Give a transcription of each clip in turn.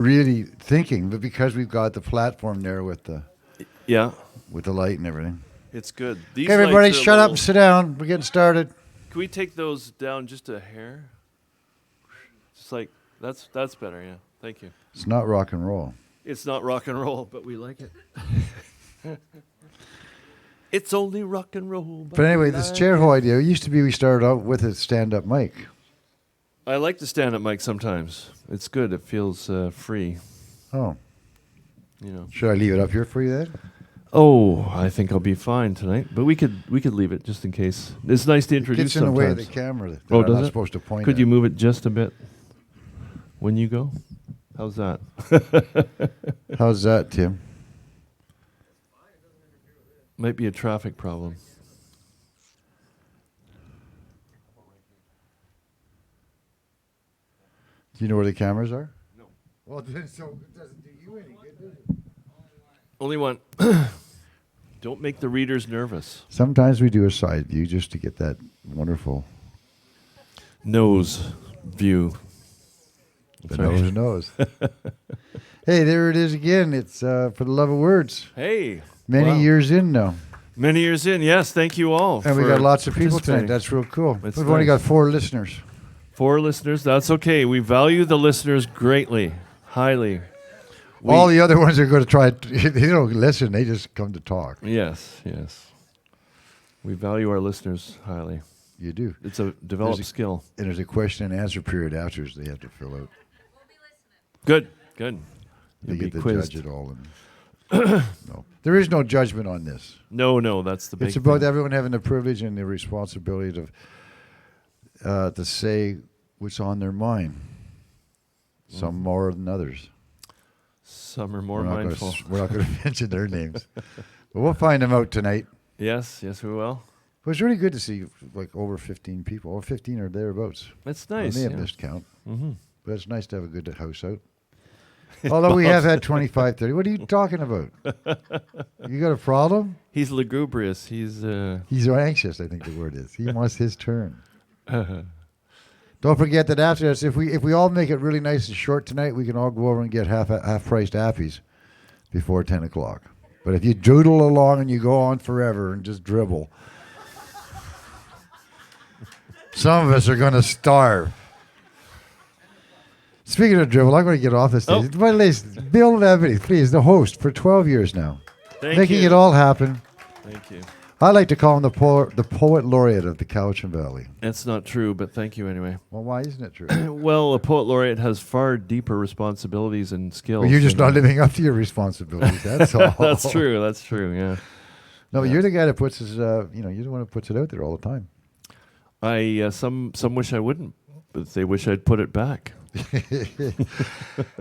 really thinking, but because we've got the platform there with the Yeah, light and everything. it's good. These Okay, everybody, lights are a shut up little- and sit down. We're getting started. Can we take those down just a hair? Just like that's better. Yeah, thank you. It's not rock and roll. It's not rock and roll, but we like it. It's only rock and roll. But anyway, this chair hole idea, it used to be we started out with a stand-up mic. I like the stand-up mic sometimes. It's good. It feels free. Oh, You know. should I leave it up here for you then? Oh, I think I'll be fine tonight. But we could leave it just in case. It's nice to It introduce gets in the way of sometimes. the camera. That Oh, I'm does not it? supposed to point Could at. you move it just a bit when you go? How's that? How's that, Tim? Might be a traffic problem. Do you know where the cameras are? No. Well, then, so it doesn't do you any good, does it? Only one. Don't make the readers nervous. Sometimes we do a side view just to get that wonderful Nose view. the Sorry. nose. Hey, there it is again. It's For the Love of Words. Hey. Many wow. years in now. Many years in. Yes, thank you all. And we for got lots of people participating. tonight. That's real cool. It's We've only nice. got 4 listeners. 4 listeners. That's okay. We value the listeners greatly, highly. All the other ones are going to try. They don't listen. They just come to talk. Yes, yes. We value our listeners highly. You do. It's a developed skill. And there's a question and answer period afterwards they have to fill out. Good, good. They You'll be get to quizzed. judge it all. And no, there is no judgment on this. No, that's the big It's about thing. everyone having the privilege and the responsibility to say what's on their mind. Some more than others. Some are more We're not gonna mindful. We're not going to mention their names, but we'll find them out tonight. Yes, we will. It was really good to see like over 15 people. Over 15 or thereabouts. That's I nice. may have yeah. missed count, Mm-hmm. but it's nice to have a good house out. Although we have had 25, 30. What are you talking about? You got a problem? He's lugubrious. He's He's so anxious, I think the word is. He wants his turn. Don't forget that after this, if we all make it really nice and short tonight, we can all go over and get half-priced appies before 10 o'clock. But if you doodle along and you go on forever and just dribble, some of us are going to starve. Speaking of dribble, I'm going to get off this stage. But listen, Bill Levity, please, the host for 12 years now. Thank making you. it all happen. Thank you. I like to call him the poet laureate of the Cowichan Valley. That's not true, but thank you anyway. Well, why isn't it true? Well, a poet laureate has far deeper responsibilities and skills. Well, you're just than- not living up to your responsibilities. That's all. That's true. That's true. Yeah. No, you're the guy that puts his, you're the one who puts it out there all the time. I some wish I wouldn't, but they wish I'd put it back.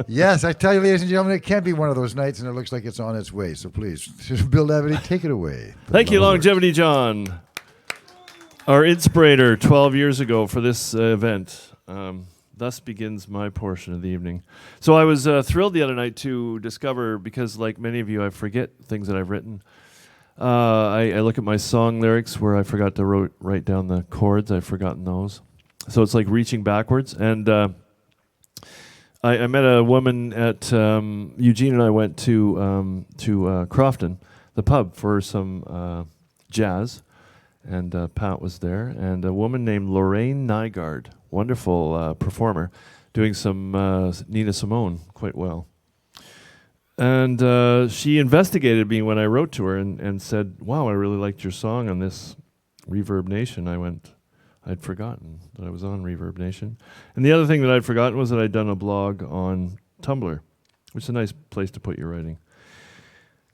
Yes, I tell you, ladies and gentlemen, it can't be one of those nights, and it looks like it's on its way. So please, Bill Levity, take it away. Thank you, Longevity John, our inspirator 12 years ago for this event. Thus begins my portion of the evening. So I was thrilled the other night to discover, because like many of you, I forget things that I've written. I look at my song lyrics where I forgot to write down the chords. I've forgotten those. So it's like reaching backwards. And I met a woman at Eugene and I went to Crofton, the pub, for some jazz, and Pat was there, and a woman named Lorraine Nygaard, wonderful performer, doing some Nina Simone quite well. And she investigated me when I wrote to her and said, "Wow, I really liked your song on this Reverb Nation." I'd forgotten that I was on Reverb Nation. And the other thing that I'd forgotten was that I'd done a blog on Tumblr, which is a nice place to put your writing.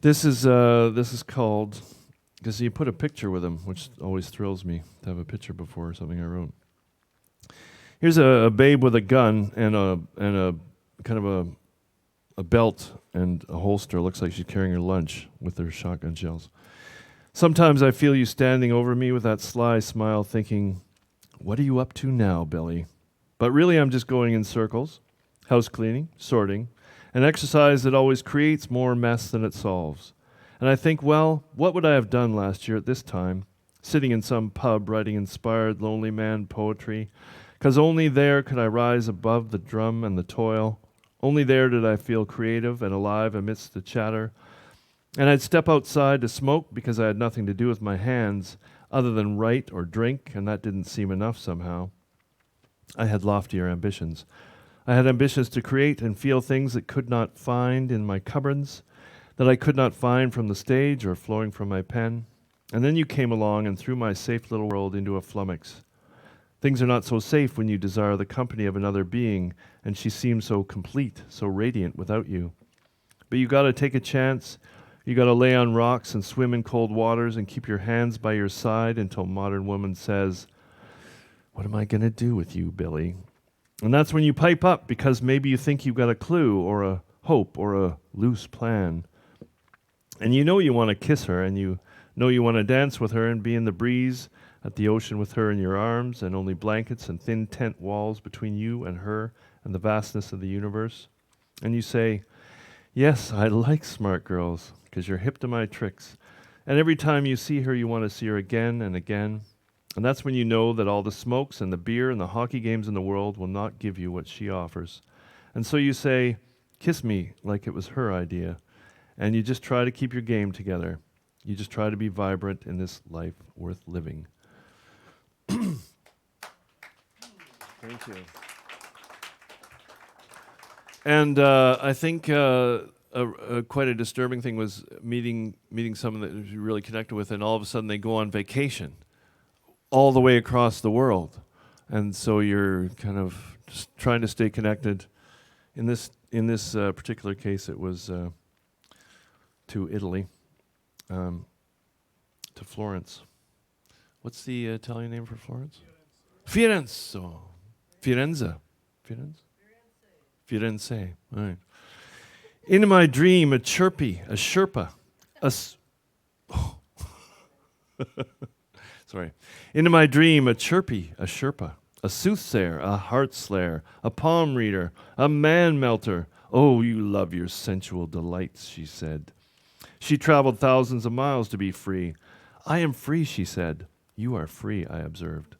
This is called, because you put a picture with them, which always thrills me to have a picture before something I wrote. Here's a babe with a gun and a kind of a belt and a holster. Looks like she's carrying her lunch with her shotgun shells. Sometimes I feel you standing over me with that sly smile, thinking, "What are you up to now, Billy?" But really I'm just going in circles, house cleaning, sorting, an exercise that always creates more mess than it solves. And I think, well, what would I have done last year at this time, sitting in some pub writing inspired lonely man poetry, 'cause only there could I rise above the drum and the toil. Only there did I feel creative and alive amidst the chatter. And I'd step outside to smoke because I had nothing to do with my hands other than write or drink, and that didn't seem enough somehow. I had loftier ambitions. I had ambitions to create and feel things that could not find in my cupboards, that I could not find from the stage or flowing from my pen. And then you came along and threw my safe little world into a flummox. Things are not so safe when you desire the company of another being, and she seems so complete, so radiant without you. But you gotta take a chance. You gotta lay on rocks and swim in cold waters and keep your hands by your side until modern woman says, "What am I gonna do with you, Billy?" And that's when you pipe up, because maybe you think you've got a clue or a hope or a loose plan. And you know you want to kiss her, and you know you want to dance with her and be in the breeze at the ocean with her in your arms, and only blankets and thin tent walls between you and her and the vastness of the universe. And you say, "Yes, I like smart girls, because you're hip to my tricks." And every time you see her, you want to see her again and again. And that's when you know that all the smokes and the beer and the hockey games in the world will not give you what she offers. And so you say, "Kiss me," like it was her idea. And you just try to keep your game together. You just try to be vibrant in this life worth living. Thank you. And I think quite a disturbing thing was meeting someone that you really connected with, and all of a sudden they go on vacation all the way across the world. And so you're kind of just trying to stay connected. In this particular case, it was to Italy, to Florence. What's the Italian name for Florence? Firenze. Firenze. Firenze. All right. In my dream, a Sherpa, sorry. In my dream, a Sherpa, a soothsayer, a heart slayer, a palm reader, a man melter. "Oh, you love your sensual delights," she said. She traveled thousands of miles to be free. "I am free," she said. "You are free," I observed.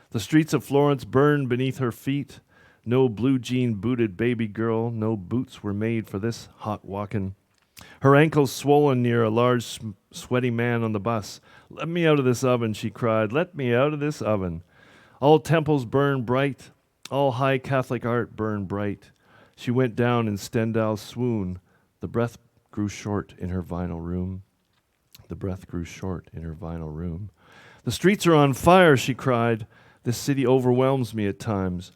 The streets of Florence burned beneath her feet. No blue jean booted baby girl, no boots were made for this hot walkin'. Her ankles swollen near a large sweaty man on the bus. "Let me out of this oven," she cried. "Let me out of this oven." All temples burn bright. All high Catholic art burn bright. She went down in Stendhal's swoon. The breath grew short in her vinyl room. The breath grew short in her vinyl room. "The streets are on fire," she cried. "This city overwhelms me at times."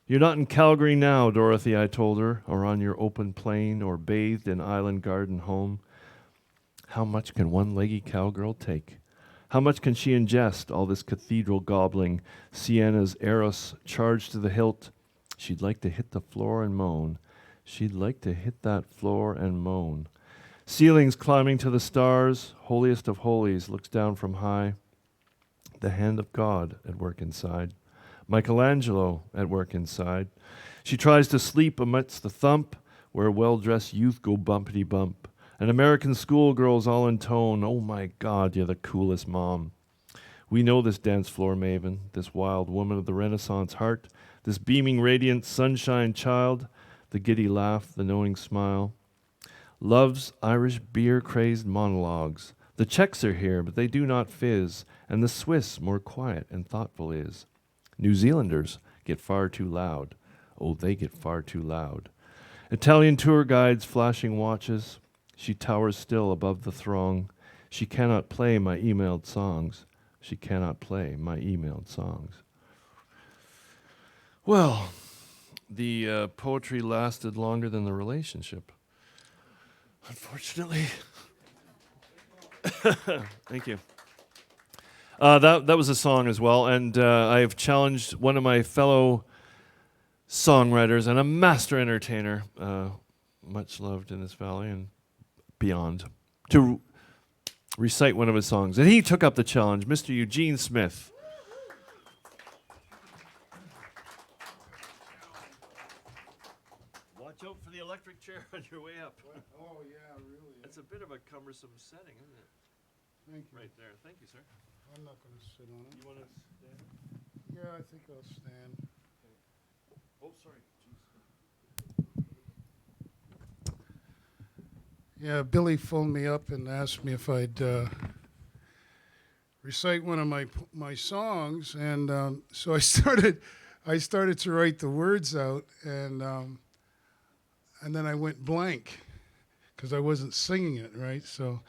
"You're not in Calgary now, Dorothy," I told her, "or on your open plain, or bathed in Island Garden home." How much can one-leggy cowgirl take? How much can she ingest, all this cathedral gobbling, Sienna's Eros charged to the hilt? She'd like to hit the floor and moan. She'd like to hit that floor and moan. Ceilings climbing to the stars, holiest of holies looks down from high. The hand of God at work inside. Michelangelo at work inside. She tries to sleep amidst the thump, where well-dressed youth go bumpity-bump. And American schoolgirls all in tone, "Oh my God, you're the coolest mom." We know this dance floor maven, this wild woman of the Renaissance heart, this beaming, radiant, sunshine child, the giddy laugh, the knowing smile. Love's Irish beer-crazed monologues. The Czechs are here, but they do not fizz, and the Swiss more quiet and thoughtful is. New Zealanders get far too loud. Oh, they get far too loud. Italian tour guides flashing watches. She towers still above the throng. She cannot play my emailed songs. She cannot play my emailed songs. Well, the poetry lasted longer than the relationship, unfortunately. Thank you. That was a song as well, and I've challenged one of my fellow songwriters and a master entertainer, much loved in this valley and beyond, to recite one of his songs. And he took up the challenge, Mr. Eugene Smith. Watch out for the electric chair on your way up. Oh, yeah, really. It's a bit of a cumbersome setting, isn't it? Thank you. Right there. Thank you, sir. I'm not going to sit on it. You want to stand? Yeah, I think I'll stand. Oh, sorry. Jeez. Yeah, Billy phoned me up and asked me if I'd recite one of my songs, and so I started to write the words out, and then I went blank because I wasn't singing it right. So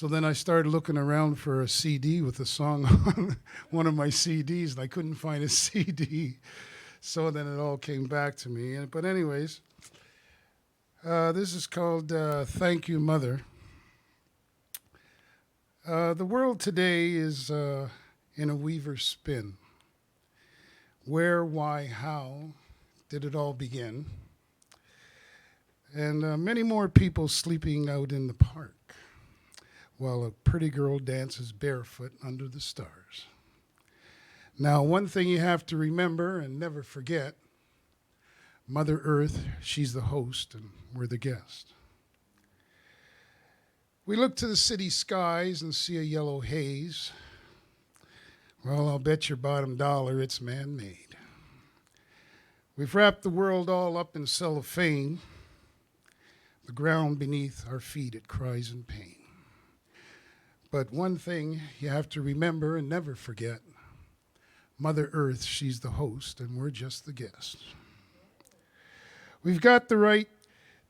then I started looking around for a CD with the song on one of my CDs, and I couldn't find a CD. So then it all came back to me. But anyways, this is called Thank You, Mother. The world today is in a weaver's spin. Where, why, how did it all begin? And many more people sleeping out in the park while a pretty girl dances barefoot under the stars. Now, one thing you have to remember and never forget, Mother Earth, she's the host and we're the guest. We look to the city skies and see a yellow haze. Well, I'll bet your bottom dollar it's man-made. We've wrapped the world all up in cellophane. The ground beneath our feet, it cries in pain. But one thing you have to remember and never forget, Mother Earth, she's the host, and we're just the guest. We've got the right,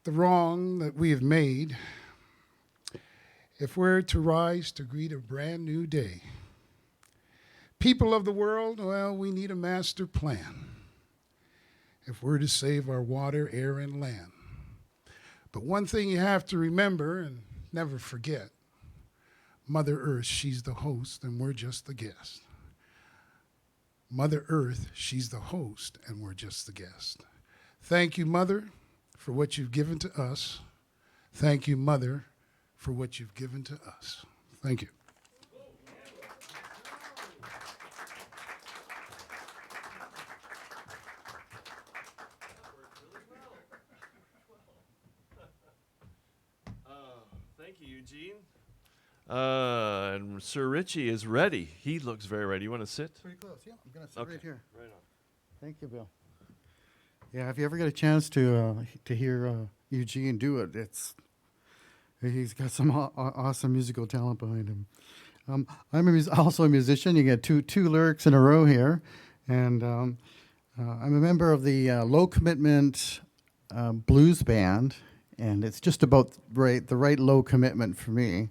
the wrong that we have made. If we're to rise to greet a brand new day, people of the world, well, we need a master plan. If we're to save our water, air, and land. But one thing you have to remember and never forget, Mother Earth, she's the host, and we're just the guest. Mother Earth, she's the host, and we're just the guest. Thank you, Mother, for what you've given to us. Thank you, Mother, for what you've given to us. Thank you. Thank you, Eugene. And Sir Richie is ready. He looks very ready. You want to sit? Pretty close, yeah. I'm going to sit Okay. right here. Right on. Thank you, Bill. Yeah, if you ever get a chance to hear Eugene do it, he's got some awesome musical talent behind him. I'm also a musician. You get two lyrics in a row here, and I'm a member of the Low Commitment Blues Band, and it's just about the right low commitment for me.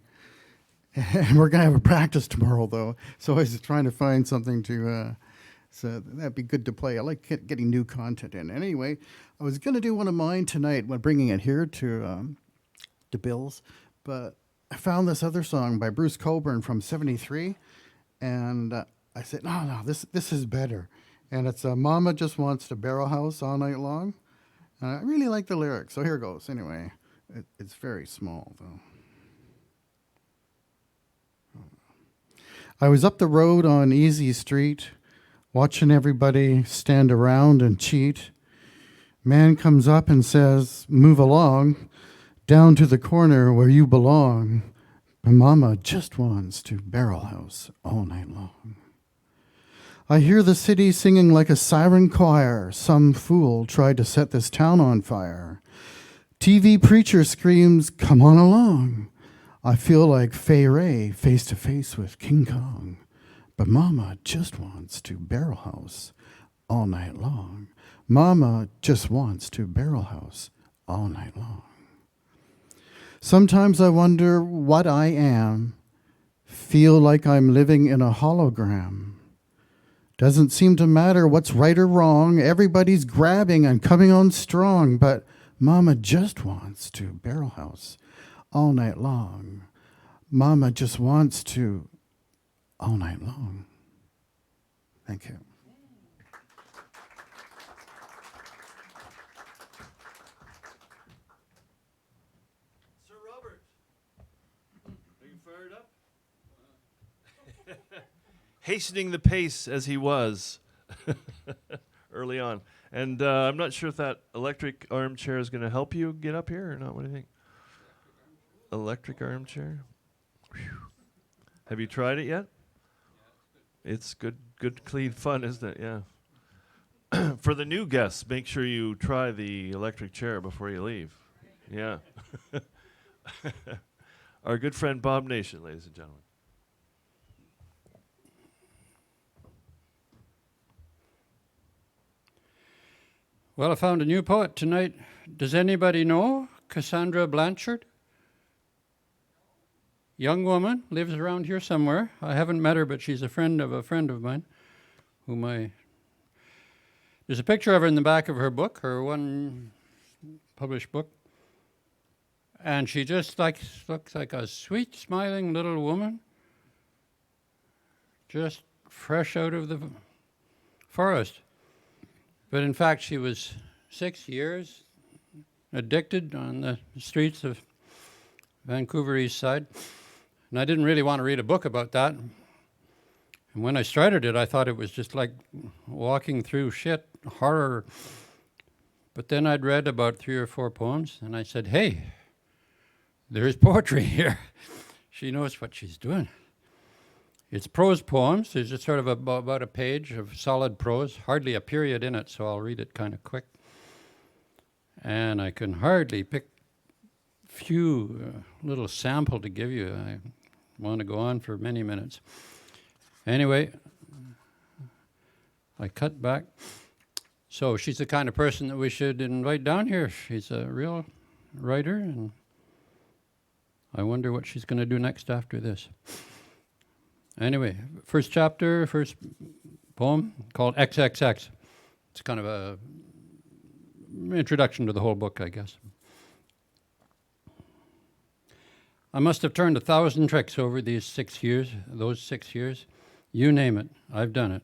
And we're gonna have a practice tomorrow, though, so I was trying to find something to. So that'd be good to play. I like getting new content in. Anyway, I was going to do one of mine tonight when bringing it here to Bill's, but I found this other song by Bruce Coburn from '73, and I said, no, this is better. And it's Mama Just Wants to Barrelhouse All Night Long. I really like the lyrics, so here goes. Anyway, it's very small, though. I was up the road on Easy Street, watching everybody stand around and cheat. Man comes up and says, move along, down to the corner where you belong. But Mama just wants to Barrelhouse all night long. I hear the city singing like a siren choir. Some fool tried to set this town on fire. TV preacher screams, come on along. I feel like Fay Ray face to face with King Kong. But Mama just wants to Barrelhouse all night long. Mama just wants to Barrelhouse all night long. Sometimes I wonder what I am. Feel like I'm living in a hologram. Doesn't seem to matter what's right or wrong. Everybody's grabbing and coming on strong. But Mama just wants to Barrelhouse all night long. Mama just wants to all night long. Thank you. Sir Robert, are you fired up? Hastening the pace as he was early on. And I'm not sure if that electric armchair is going to help you get up here or not. What do you think? Electric armchair? Whew. Have you tried it yet? It's good, clean fun, isn't it? Yeah. For the new guests, make sure you try the electric chair before you leave. Yeah. Our good friend Bob Nation, ladies and gentlemen. Well, I found a new poet tonight. Does anybody know Cassandra Blanchard? Young woman, lives around here somewhere. I haven't met her, but she's a friend of mine, whom There's a picture of her in the back of her book, her one published book. And she just looks like a sweet, smiling little woman, just fresh out of the forest. But in fact, she was 6 years addicted on the streets of Vancouver East Side. And I didn't really want to read a book about that. And when I started it, I thought it was just like walking through shit, horror. But then I'd read about 3 or 4 poems, and I said, hey, there's poetry here. She knows what she's doing. It's prose poems. There's just sort of about a page of solid prose, hardly a period in it, so I'll read it kind of quick. And I can hardly pick few little sample to give you. I want to go on for many minutes. Anyway, I cut back. So she's the kind of person that we should invite down here. She's a real writer, and I wonder what she's going to do next after this. Anyway, first chapter, first poem called XXX. It's kind of a introduction to the whole book, I guess. I must have turned 1,000 tricks over those 6 years. You name it, I've done it.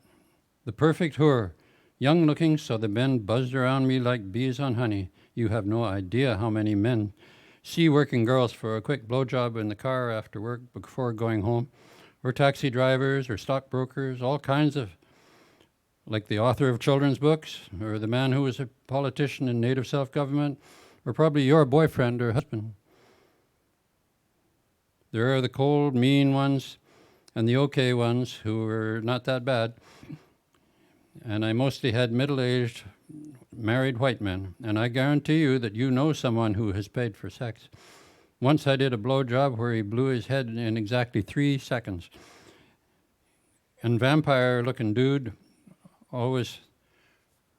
The perfect whore, young looking so the men buzzed around me like bees on honey. You have no idea how many men see working girls for a quick blowjob in the car after work before going home, or taxi drivers or stockbrokers, all kinds of, like the author of children's books, or the man who was a politician in native self-government, or probably your boyfriend or husband. There are the cold, mean ones, and the okay ones who were not that bad. And I mostly had middle-aged, married white men. And I guarantee you that you know someone who has paid for sex. Once I did a blowjob where he blew his head in exactly 3 seconds. And vampire-looking dude, always,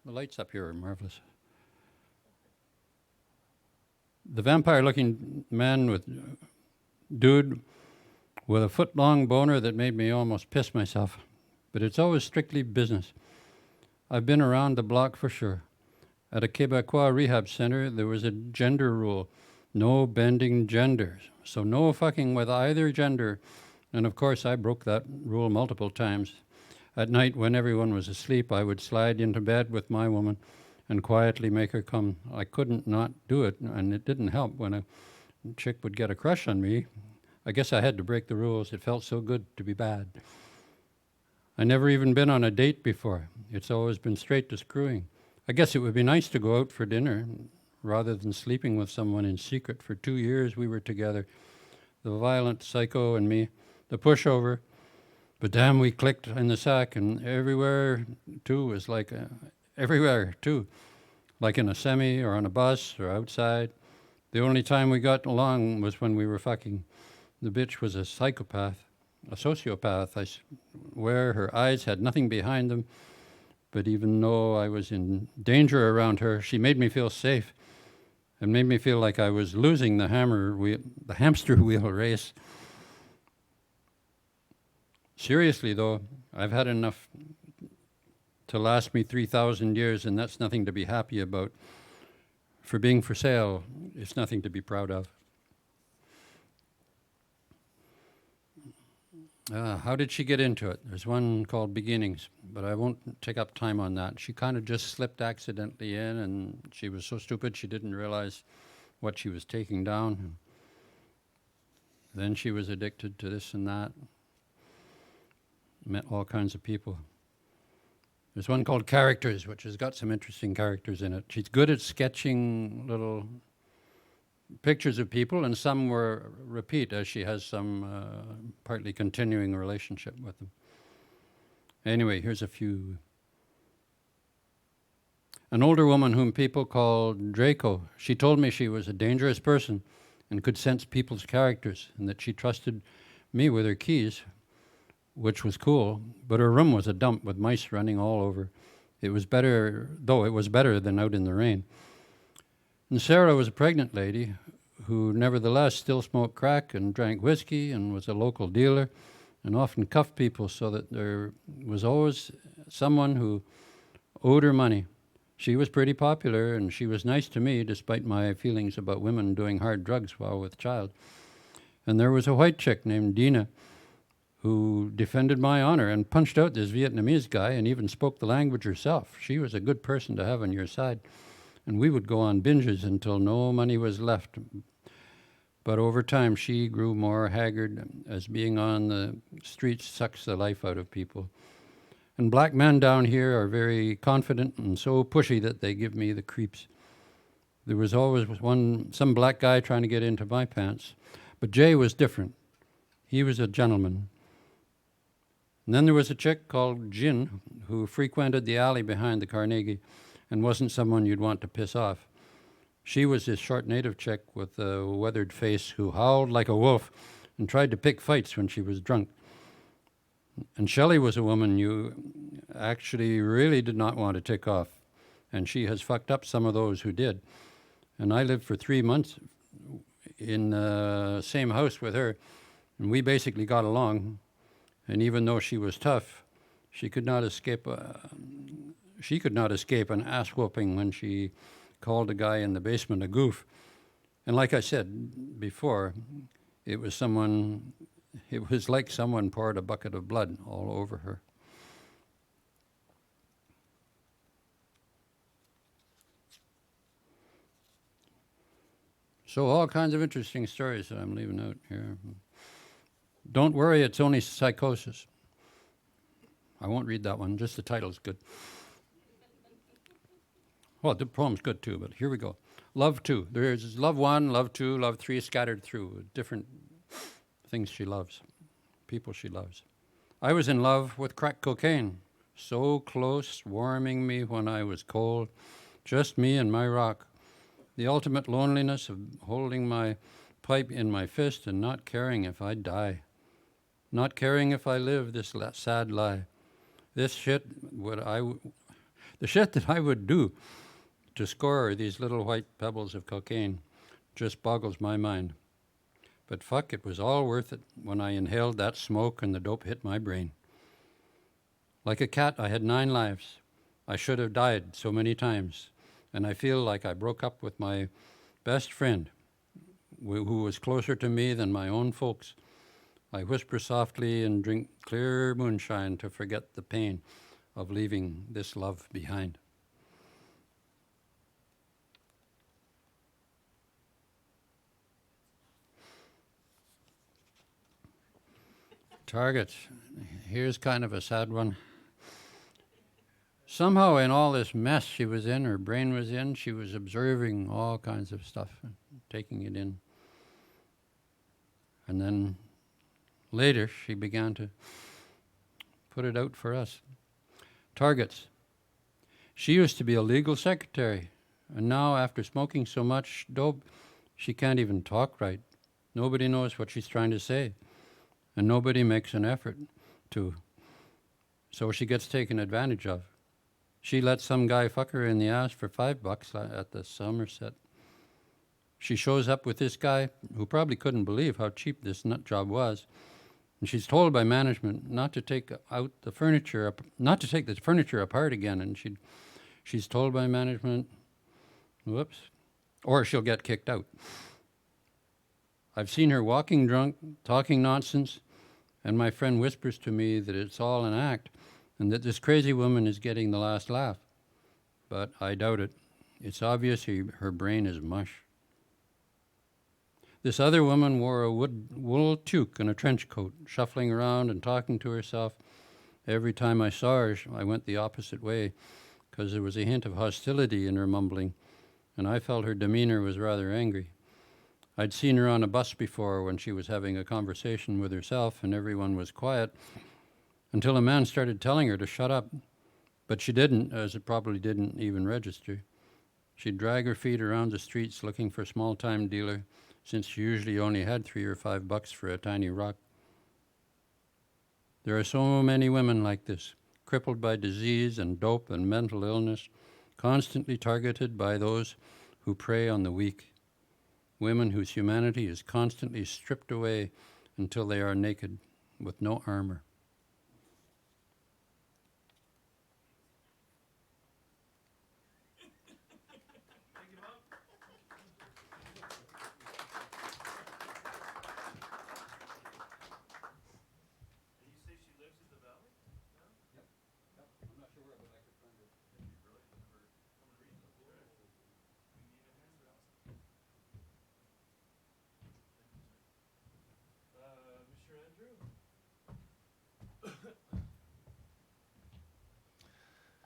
the lights up here are marvelous. The vampire-looking man with dude with a foot-long boner that made me almost piss myself. But it's always strictly business. I've been around the block for sure. At a Quebecois rehab center, there was a gender rule. No bending genders. So no fucking with either gender. And of course, I broke that rule multiple times. At night, when everyone was asleep, I would slide into bed with my woman and quietly make her come. I couldn't not do it, and it didn't help when a chick would get a crush on me. I guess I had to break the rules. It felt so good to be bad. I never even been on a date before. It's always been straight to screwing. I guess it would be nice to go out for dinner rather than sleeping with someone in secret. For 2 years we were together, the violent psycho and me, the pushover. But damn, we clicked in the sack, and everywhere too was like, everywhere too. Like in a semi or on a bus or outside. The only time we got along was when we were fucking. The bitch was a psychopath, a sociopath, I swear. Her eyes had nothing behind them. But even though I was in danger around her, she made me feel safe and made me feel like I was losing the hamster wheel race. Seriously, though, I've had enough to last me 3,000 years, and that's nothing to be happy about. For being for sale, it's nothing to be proud of. How did she get into it? There's one called Beginnings, but I won't take up time on that. She kind of just slipped accidentally in, and she was so stupid she didn't realize what she was taking down. Then she was addicted to this and that. Met all kinds of people. There's one called Characters, which has got some interesting characters in it. She's good at sketching little pictures of people, and some were repeat, as she has some partly continuing relationship with them. Anyway, here's a few. An older woman whom people called Draco. She told me she was a dangerous person and could sense people's characters, and that she trusted me with her keys, which was cool, but her room was a dump with mice running all over. It was better than out in the rain. And Sarah was a pregnant lady who nevertheless still smoked crack and drank whiskey and was a local dealer and often cuffed people, so that there was always someone who owed her money. She was pretty popular, and she was nice to me despite my feelings about women doing hard drugs while with child. And there was a white chick named Dina who defended my honor and punched out this Vietnamese guy and even spoke the language herself. She was a good person to have on your side. And we would go on binges until no money was left. But over time, she grew more haggard, as being on the streets sucks the life out of people. And black men down here are very confident and so pushy that they give me the creeps. There was always some black guy trying to get into my pants. But Jay was different. He was a gentleman. And then there was a chick called Jin who frequented the alley behind the Carnegie and wasn't someone you'd want to piss off. She was this short native chick with a weathered face who howled like a wolf and tried to pick fights when she was drunk. And Shelley was a woman you actually really did not want to tick off, and she has fucked up some of those who did. And I lived for 3 months in the same house with her, and we basically got along. And even though she was tough, she could not escape an ass whooping when she called a guy in the basement a goof. And like I said before, it was like someone poured a bucket of blood all over her. So all kinds of interesting stories that I'm leaving out here. Don't worry, it's only psychosis. I won't read that one, just the title's good. Well, the poem's good too, but here we go. Love 2. There's love 1, love 2, love 3 scattered through different things she loves, people she loves. I was in love with crack cocaine, so close, warming me when I was cold, just me and my rock. The ultimate loneliness of holding my pipe in my fist and not caring if I die, not caring if I live this sad lie. The shit that I would do to score these little white pebbles of cocaine just boggles my mind. But fuck, it was all worth it when I inhaled that smoke and the dope hit my brain. Like a cat, I had 9 lives. I should have died so many times. And I feel like I broke up with my best friend, who was closer to me than my own folks. I whisper softly and drink clear moonshine to forget the pain of leaving this love behind. Targets. Here's kind of a sad one. Somehow in all this mess she was in, her brain was in, she was observing all kinds of stuff and taking it in. And then later she began to put it out for us. Targets. She used to be a legal secretary, and now after smoking so much dope, she can't even talk right. Nobody knows what she's trying to say, and nobody makes an effort to. So she gets taken advantage of. She let some guy fuck her in the ass for $5 at the Somerset. She shows up with this guy who probably couldn't believe how cheap this nut job was. And she's told by management not to take the furniture apart again. And she's told by management, whoops, or she'll get kicked out. I've seen her walking drunk, talking nonsense, and my friend whispers to me that it's all an act and that this crazy woman is getting the last laugh. But I doubt it. It's obvious her brain is mush. This other woman wore a wool toque and a trench coat, shuffling around and talking to herself. Every time I saw her, I went the opposite way, because there was a hint of hostility in her mumbling, and I felt her demeanor was rather angry. I'd seen her on a bus before when she was having a conversation with herself, and everyone was quiet, until a man started telling her to shut up. But she didn't, as it probably didn't even register. She'd drag her feet around the streets looking for small-time dealer, since she usually only had $3 or $5 for a tiny rock. There are so many women like this, crippled by disease and dope and mental illness, constantly targeted by those who prey on the weak. Women whose humanity is constantly stripped away until they are naked, with no armor.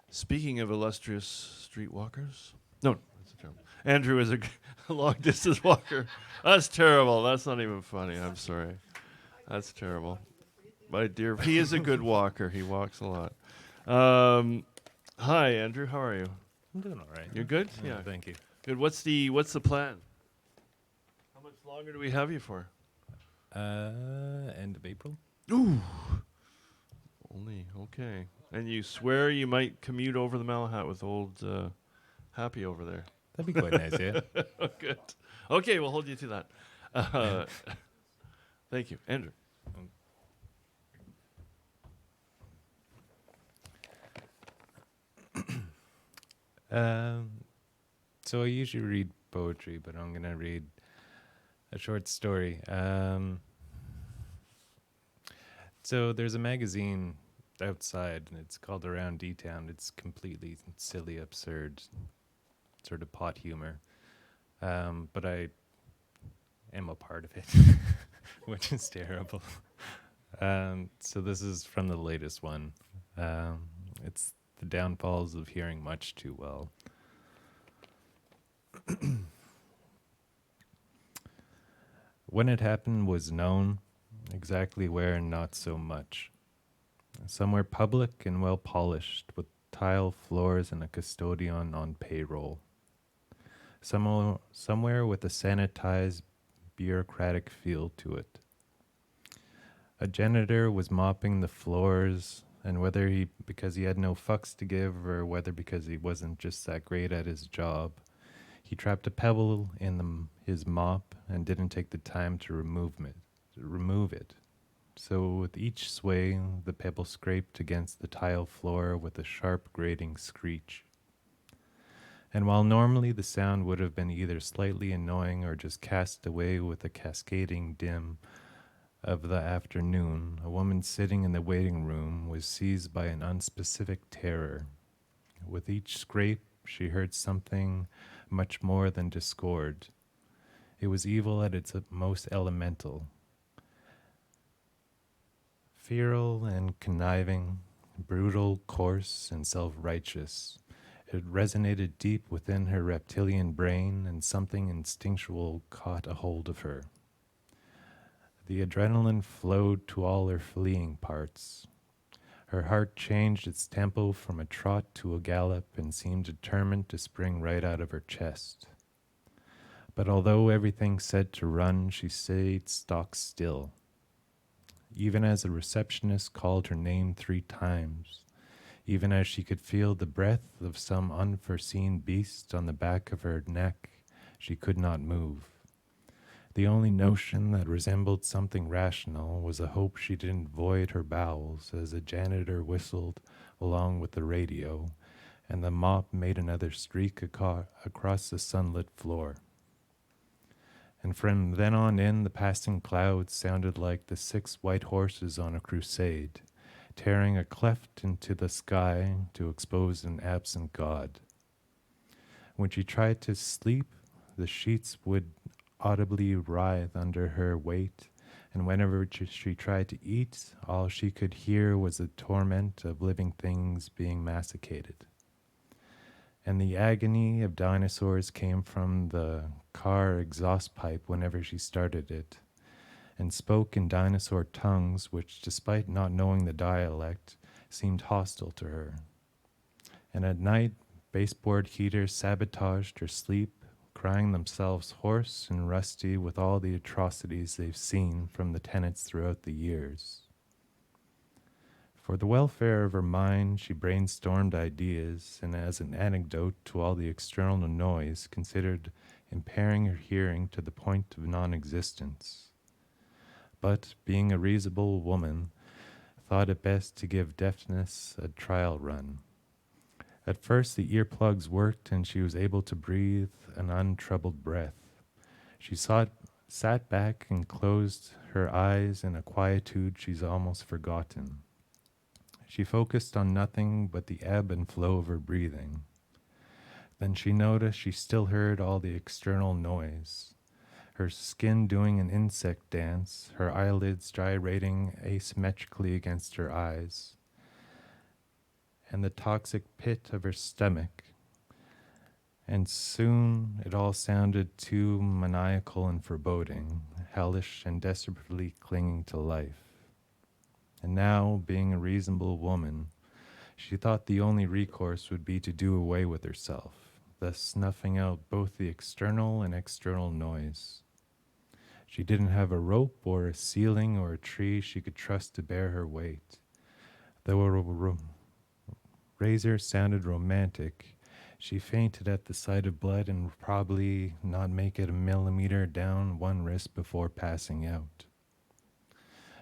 Speaking of illustrious streetwalkers, no, that's terrible. Andrew is a long distance walker. That's terrible. That's not even funny. I'm sorry. That's terrible. My dear, he is a good walker. He walks a lot. Hi, Andrew. How are you? I'm doing all right. You're good? Yeah. Thank you. Good. What's the plan? How much longer do we have you for? End of April. Ooh. Only okay. And you swear you might commute over the Malahat with old Happy over there. That'd be quite nice, yeah. Good. Okay, we'll hold you to that. Thank you, Andrew. So I usually read poetry, but I'm gonna read a short story. So there's a magazine outside, and it's called Around DTown. It's completely silly, absurd, sort of pot humor. But I am a part of it, which is terrible. So this is from the latest one. It's the downfalls of hearing much too well. When it happened was known, exactly where not so much. Somewhere public and well polished, with tile floors and a custodian on payroll. Somewhere with a sanitized, bureaucratic feel to it. A janitor was mopping the floors, and whether because he had no fucks to give, or whether because he wasn't just that great at his job, he trapped a pebble in his mop and didn't take the time to remove it. So with each sway, the pebble scraped against the tile floor with a sharp grating screech. And while normally the sound would have been either slightly annoying or just cast away with the cascading dim of the afternoon, a woman sitting in the waiting room was seized by an unspecific terror. With each scrape, she heard something much more than discord. It was evil at its most elemental. Feral and conniving, brutal, coarse, and self-righteous. It resonated deep within her reptilian brain, and something instinctual caught a hold of her. The adrenaline flowed to all her fleeing parts. Her heart changed its tempo from a trot to a gallop and seemed determined to spring right out of her chest. But although everything said to run, she stayed stock still. Even as the receptionist called her name 3 times, even as she could feel the breath of some unforeseen beast on the back of her neck, she could not move. The only notion that resembled something rational was a hope she didn't void her bowels as a janitor whistled along with the radio, and the mop made another streak across the sunlit floor. And from then on in, the passing clouds sounded like the 6 white horses on a crusade, tearing a cleft into the sky to expose an absent God. When she tried to sleep, the sheets would audibly writhe under her weight, and whenever she tried to eat, all she could hear was the torment of living things being masticated. And the agony of dinosaurs came from the car exhaust pipe whenever she started it, and spoke in dinosaur tongues which, despite not knowing the dialect, seemed hostile to her. And at night, baseboard heaters sabotaged her sleep, crying themselves hoarse and rusty with all the atrocities they've seen from the tenants throughout the years. For the welfare of her mind, she brainstormed ideas, and as an antidote to all the external noise, considered impairing her hearing to the point of non-existence. But, being a reasonable woman, thought it best to give deafness a trial run. At first, the earplugs worked, and she was able to breathe an untroubled breath. She sat back and closed her eyes in a quietude she's almost forgotten. She focused on nothing but the ebb and flow of her breathing. Then she noticed she still heard all the external noise. Her skin doing an insect dance, her eyelids gyrating asymmetrically against her eyes, and the toxic pit of her stomach. And soon it all sounded too maniacal and foreboding, hellish and desperately clinging to life. And now, being a reasonable woman, she thought the only recourse would be to do away with herself, thus snuffing out both the external and external noise. She didn't have a rope or a ceiling or a tree she could trust to bear her weight. Though a razor sounded romantic, she fainted at the sight of blood and would probably not make it a millimeter down one wrist before passing out.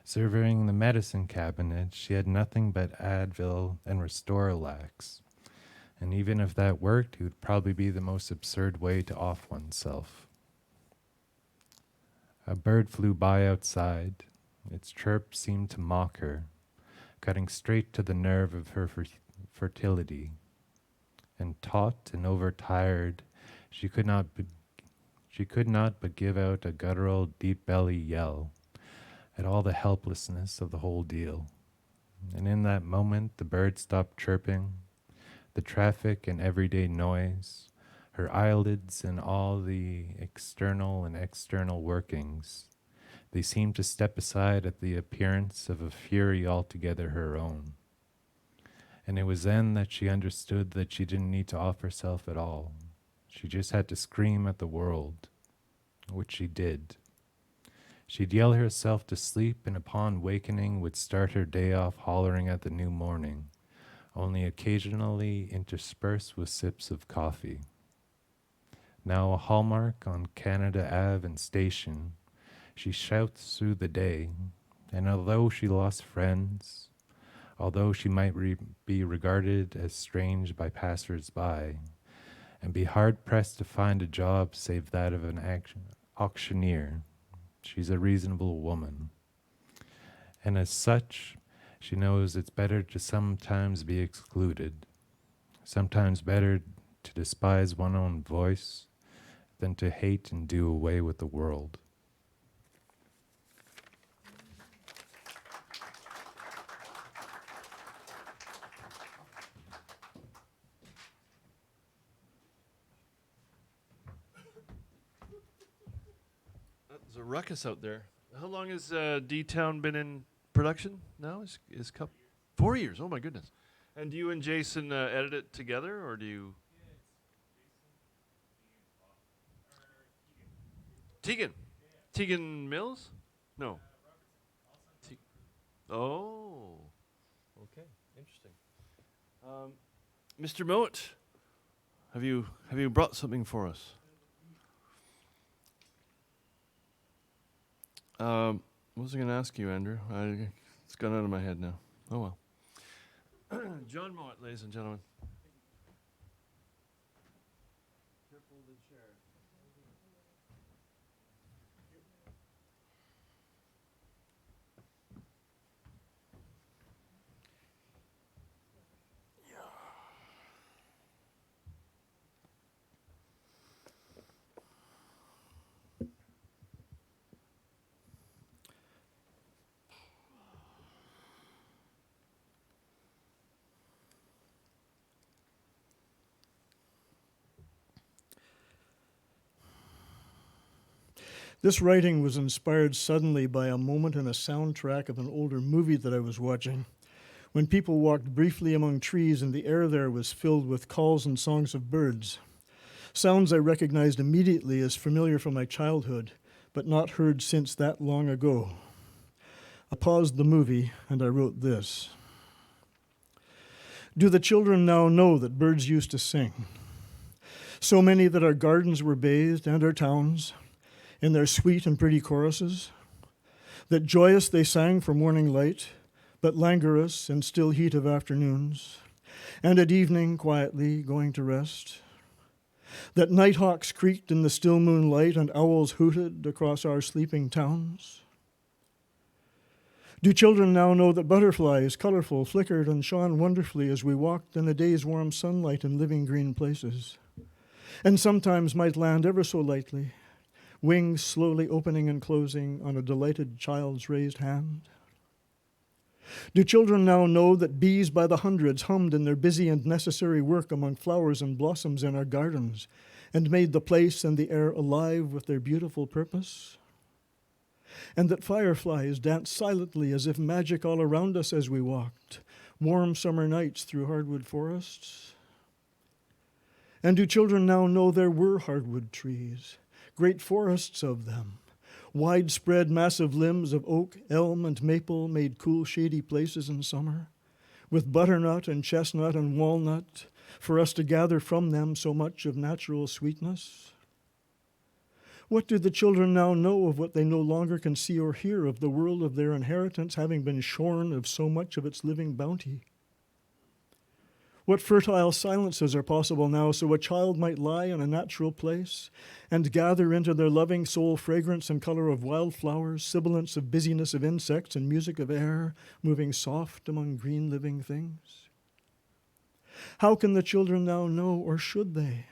Surveying the medicine cabinet, she had nothing but Advil and Restoralax, and even if that worked, it would probably be the most absurd way to off oneself. A bird flew by outside. Its chirp seemed to mock her, cutting straight to the nerve of her fertility. And taut and overtired, she could not but give out a guttural, deep-belly yell at all the helplessness of the whole deal. And in that moment, the bird stopped chirping, the traffic and everyday noise, her eyelids and all the external and external workings. They seemed to step aside at the appearance of a fury altogether her own. And it was then that she understood that she didn't need to off herself at all. She just had to scream at the world, which she did. She'd yell herself to sleep, and upon wakening would start her day off hollering at the new morning, only occasionally interspersed with sips of coffee. Now a hallmark on Canada Ave and Station, she shouts through the day, and although she lost friends, although she might be regarded as strange by passers-by, and be hard-pressed to find a job save that of an auctioneer, she's a reasonable woman. And as such, she knows it's better to sometimes be excluded, sometimes better to despise one's own voice than to hate and do away with the world. There's a ruckus out there. How long has DTown been in production now? Is 4 years. Oh my goodness! And do you and Jason edit it together, or do you? Tegan Mills? No. Oh. Okay. Interesting. Mr. Moat, have you brought something for us? What was I going to ask you, Andrew? It's gone out of my head now. Oh well. John Mowat, ladies and gentlemen. Careful of the chair. This writing was inspired suddenly by a moment in a soundtrack of an older movie that I was watching, when people walked briefly among trees and the air there was filled with calls and songs of birds. Sounds I recognized immediately as familiar from my childhood, but not heard since that long ago. I paused the movie and I wrote this. Do the children now know that birds used to sing? So many that our gardens were bathed and our towns in their sweet and pretty choruses, that joyous they sang for morning light, but languorous in still heat of afternoons, and at evening quietly going to rest, that nighthawks creaked in the still moonlight and owls hooted across our sleeping towns? Do children now know that butterflies, colorful, flickered and shone wonderfully as we walked in a day's warm sunlight in living green places, and sometimes might land ever so lightly, wings slowly opening and closing on a delighted child's raised hand? Do children now know that bees by the hundreds hummed in their busy and necessary work among flowers and blossoms in our gardens, and made the place and the air alive with their beautiful purpose? And that fireflies danced silently as if magic all around us as we walked, warm summer nights through hardwood forests? And do children now know there were hardwood trees, great forests of them, widespread massive limbs of oak, elm, and maple made cool, shady places in summer, with butternut and chestnut and walnut, for us to gather from them so much of natural sweetness? What do the children now know of what they no longer can see or hear of the world of their inheritance having been shorn of so much of its living bounty? What fertile silences are possible now so a child might lie in a natural place and gather into their loving soul fragrance and color of wildflowers, sibilance of busyness of insects and music of air, moving soft among green living things? How can the children now know, or should they,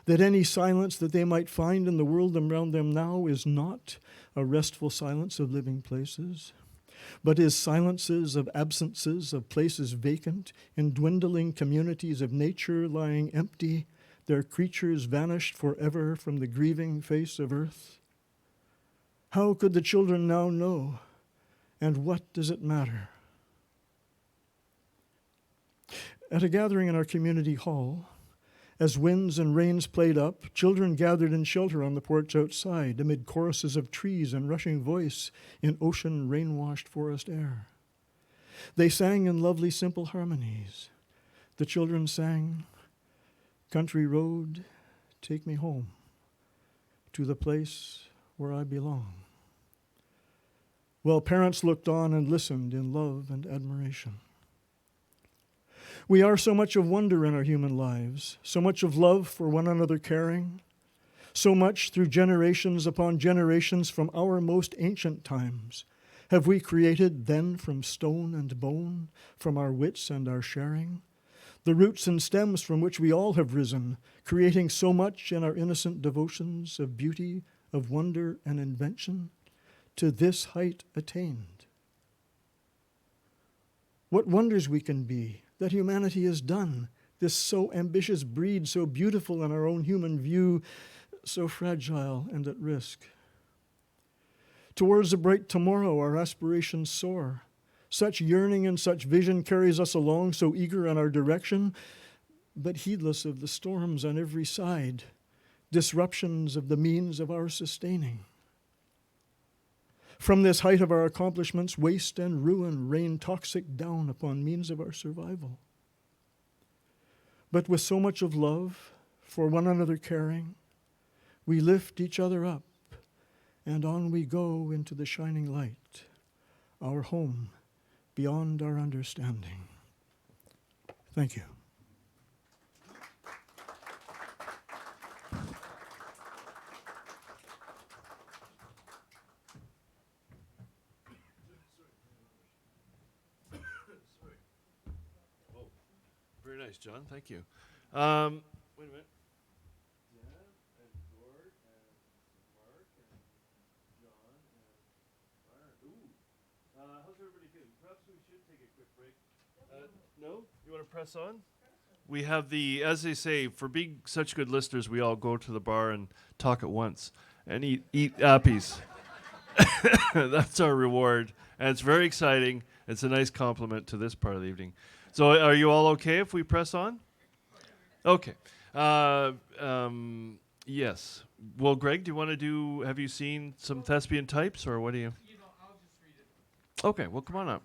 that any silence that they might find in the world around them now is not a restful silence of living places, but is silences of absences of places vacant, in dwindling communities of nature lying empty, their creatures vanished forever from the grieving face of earth? How could the children now know, and what does it matter? At a gathering in our community hall, as winds and rains played up, children gathered in shelter on the porch outside, amid choruses of trees and rushing voice in ocean rain-washed forest air. They sang in lovely simple harmonies. The children sang, "Country road, take me home to the place where I belong," while parents looked on and listened in love and admiration. We are so much of wonder in our human lives, so much of love for one another caring, so much through generations upon generations from our most ancient times have we created then from stone and bone, from our wits and our sharing, the roots and stems from which we all have risen, creating so much in our innocent devotions of beauty, of wonder and invention, to this height attained. What wonders we can be, that humanity has done, this so ambitious breed, so beautiful in our own human view, so fragile and at risk. Towards a bright tomorrow our aspirations soar. Such yearning and such vision carries us along, so eager in our direction, but heedless of the storms on every side, disruptions of the means of our sustaining. From this height of our accomplishments, waste and ruin rain toxic down upon means of our survival. But with so much of love, for one another caring, we lift each other up, and on we go into the shining light, our home beyond our understanding. Thank you. Very nice, John. Thank you. Wait a minute. Dan and Gord and Mark and John and Byron. Ooh. How's everybody doing? Perhaps we should take a quick break. No? You want to press on? We have the, as they say, for being such good listeners, we all go to the bar and talk at once and eat appies. That's our reward. And it's very exciting. It's a nice compliment to this part of the evening. So are you all okay if we press on? Okay. Yes. Well, Greg, do you want to do? Have you seen some thespian types, or what do you? I'll just read it. Okay. Well, come on up.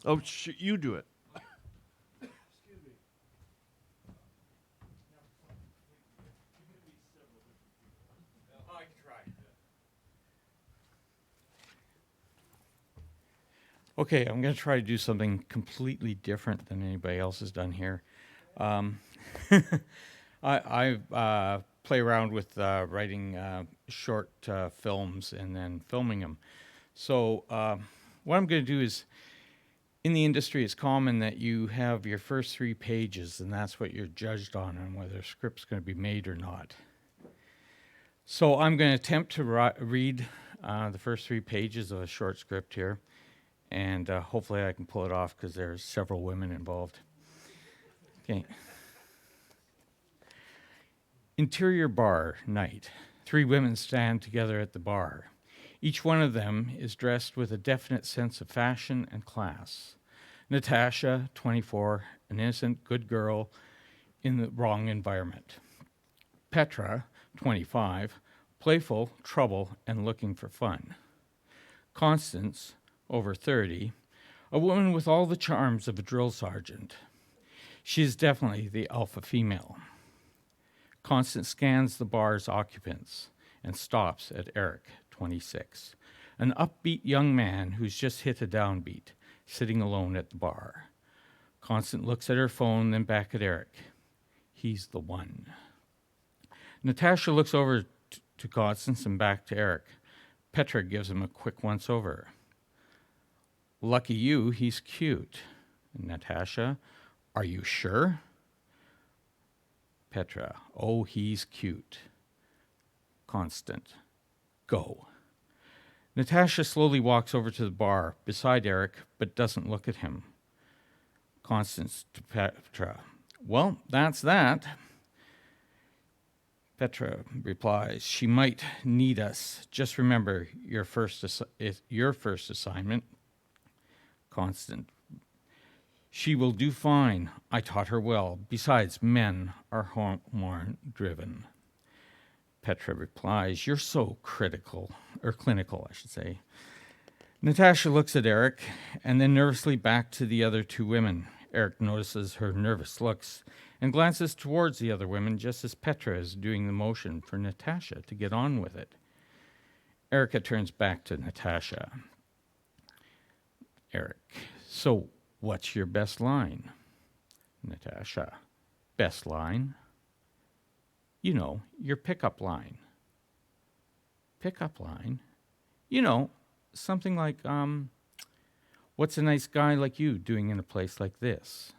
Oh, you do it. I can try. Okay, I'm going to try to do something completely different than anybody else has done here. I play around with writing short films and then filming them. So what I'm going to do is, in the industry, it's common that you have your first 3 pages, and that's what you're judged on whether a script's going to be made or not. So I'm going to attempt to read the first 3 pages of a short script here, and hopefully I can pull it off because there's several women involved. Okay. Interior bar, night. 3 women stand together at the bar. Each one of them is dressed with a definite sense of fashion and class. Natasha, 24, an innocent, good girl in the wrong environment. Petra, 25, playful, trouble, and looking for fun. Constance, over 30, a woman with all the charms of a drill sergeant. She is definitely the alpha female. Constance scans the bar's occupants and stops at Eric, 26, an upbeat young man who's just hit a downbeat, sitting alone at the bar. Constance looks at her phone, then back at Eric. He's the one. Natasha looks over to Constance and back to Eric. Petra gives him a quick once-over. Lucky you, he's cute. Natasha, are you sure? Petra, oh, he's cute. Constant, go. Natasha slowly walks over to the bar beside Eric, but doesn't look at him. Constance to Petra, well, that's that. Petra replies, she might need us. Just remember your first assignment. Constant, she will do fine. I taught her well. Besides, men are hormone-driven. Petra replies, you're so clinical, I should say. Natasha looks at Eric and then nervously back to the other 2 women. Eric notices her nervous looks and glances towards the other women just as Petra is doing the motion for Natasha to get on with it. Erica turns back to Natasha. Eric, so what's your best line? Natasha, best line? You know, your pickup line. Pickup line? You know, something like, what's a nice guy like you doing in a place like this?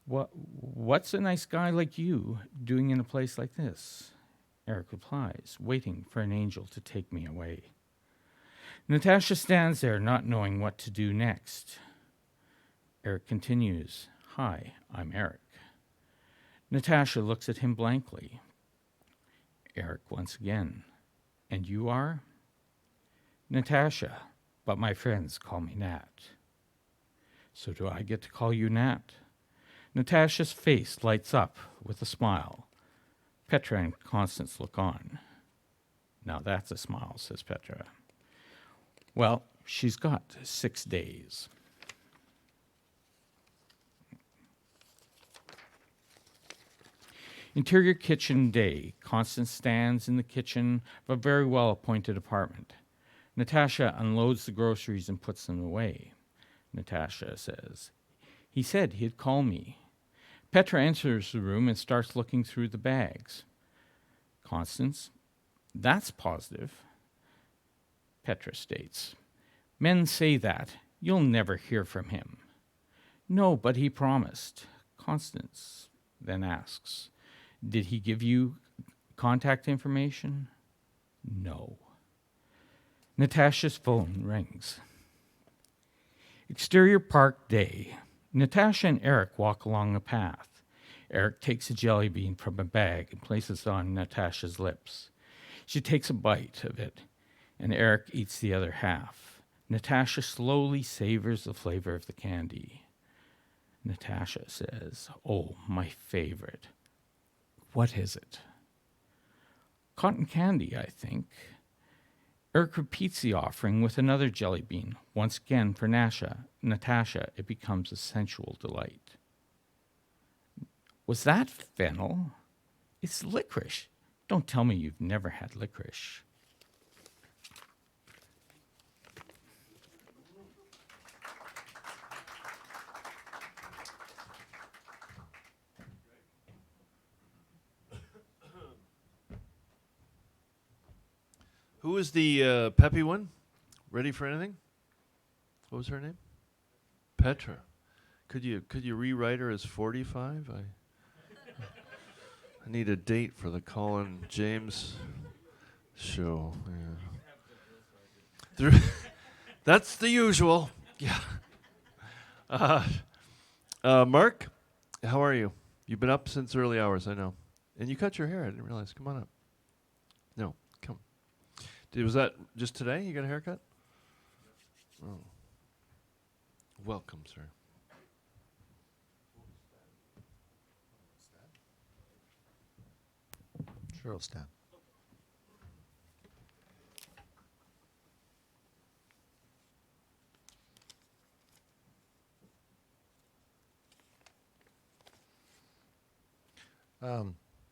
What's a nice guy like you doing in a place like this? Eric replies, waiting for an angel to take me away. Natasha stands there, not knowing what to do next. Eric continues, hi, I'm Eric. Natasha looks at him blankly. Eric once again, and you are? Natasha, but my friends call me Nat. So do I get to call you Nat? Natasha's face lights up with a smile. Petra and Constance look on. Now that's a smile, says Petra. Well, she's got 6 days. Interior kitchen day. Constance stands in the kitchen of a very well-appointed apartment. Natasha unloads the groceries and puts them away. Natasha says, he said he'd call me. Petra enters the room and starts looking through the bags. Constance, that's positive. Petra states, men say that. You'll never hear from him. No, but he promised. Constance then asks, did he give you contact information? No. Natasha's phone rings. Exterior park day. Natasha and Eric walk along a path. Eric takes a jelly bean from a bag and places it on Natasha's lips. She takes a bite of it, and Eric eats the other half. Natasha slowly savors the flavor of the candy. Natasha says, "Oh, my favorite. What is it?" "Cotton candy, I think." Eric repeats the offering with another jelly bean. Once again, for Natasha, it becomes a sensual delight. "Was that fennel?" "It's licorice. Don't tell me you've never had licorice." Who was the peppy one? Ready for anything? What was her name? Petra. Could you rewrite her as 45? I need a date for the Colin James show. Yeah. That's the usual. Yeah. Mark, how are you? You've been up since early hours, I know. And you cut your hair. I didn't realize. Come on up. No, come. Was that just today you got a haircut? Oh. Welcome, sir. Sure, I'll stand.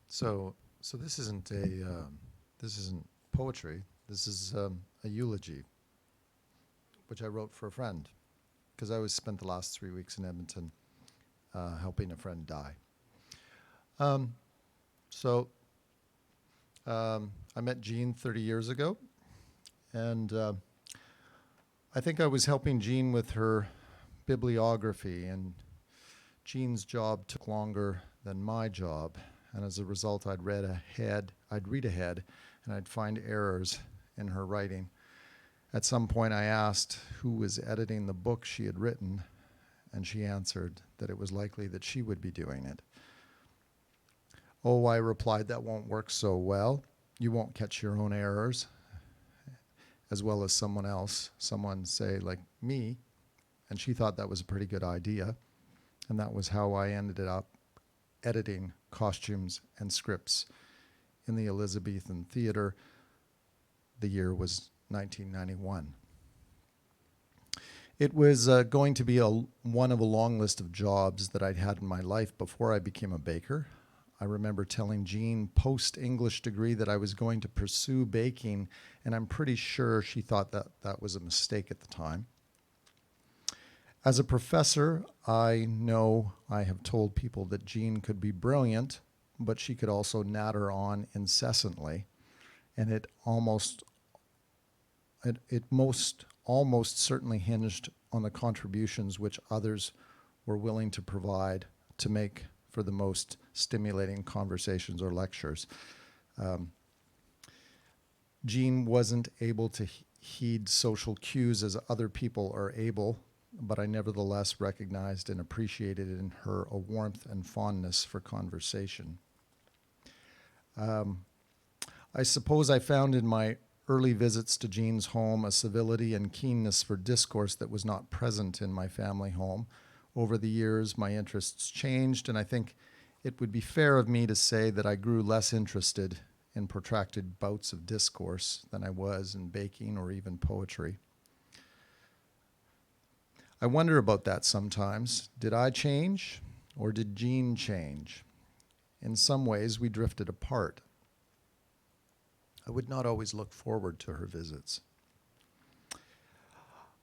So this isn't poetry. This is a eulogy, which I wrote for a friend, because I was spent the last 3 weeks in Edmonton helping a friend die. I met Jean 30 years ago, and I think I was helping Jean with her bibliography, and Jean's job took longer than my job, and as a result, I'd read ahead, and I'd find errors in her writing. At some point, I asked who was editing the book she had written, and she answered that it was likely that she would be doing it. "Oh," I replied, "that won't work so well. You won't catch your own errors as well as someone else, someone, say, like me." And she thought that was a pretty good idea. And that was how I ended up editing costumes and scripts in the Elizabethan Theatre. The year was 1991. It was going to be one of a long list of jobs that I'd had in my life before I became a baker. I remember telling Jean post-English degree that I was going to pursue baking, and I'm pretty sure she thought that that was a mistake at the time. As a professor, I know I have told people that Jean could be brilliant, but she could also natter on incessantly, and it almost certainly hinged on the contributions which others were willing to provide to make for the most stimulating conversations or lectures. Jean wasn't able to heed social cues as other people are able, but I nevertheless recognized and appreciated in her a warmth and fondness for conversation. I suppose I found in my early visits to Jean's home a civility and keenness for discourse that was not present in my family home. Over the years, my interests changed, and I think it would be fair of me to say that I grew less interested in protracted bouts of discourse than I was in baking or even poetry. I wonder about that sometimes. Did I change, or did Jean change? In some ways, we drifted apart. I would not always look forward to her visits.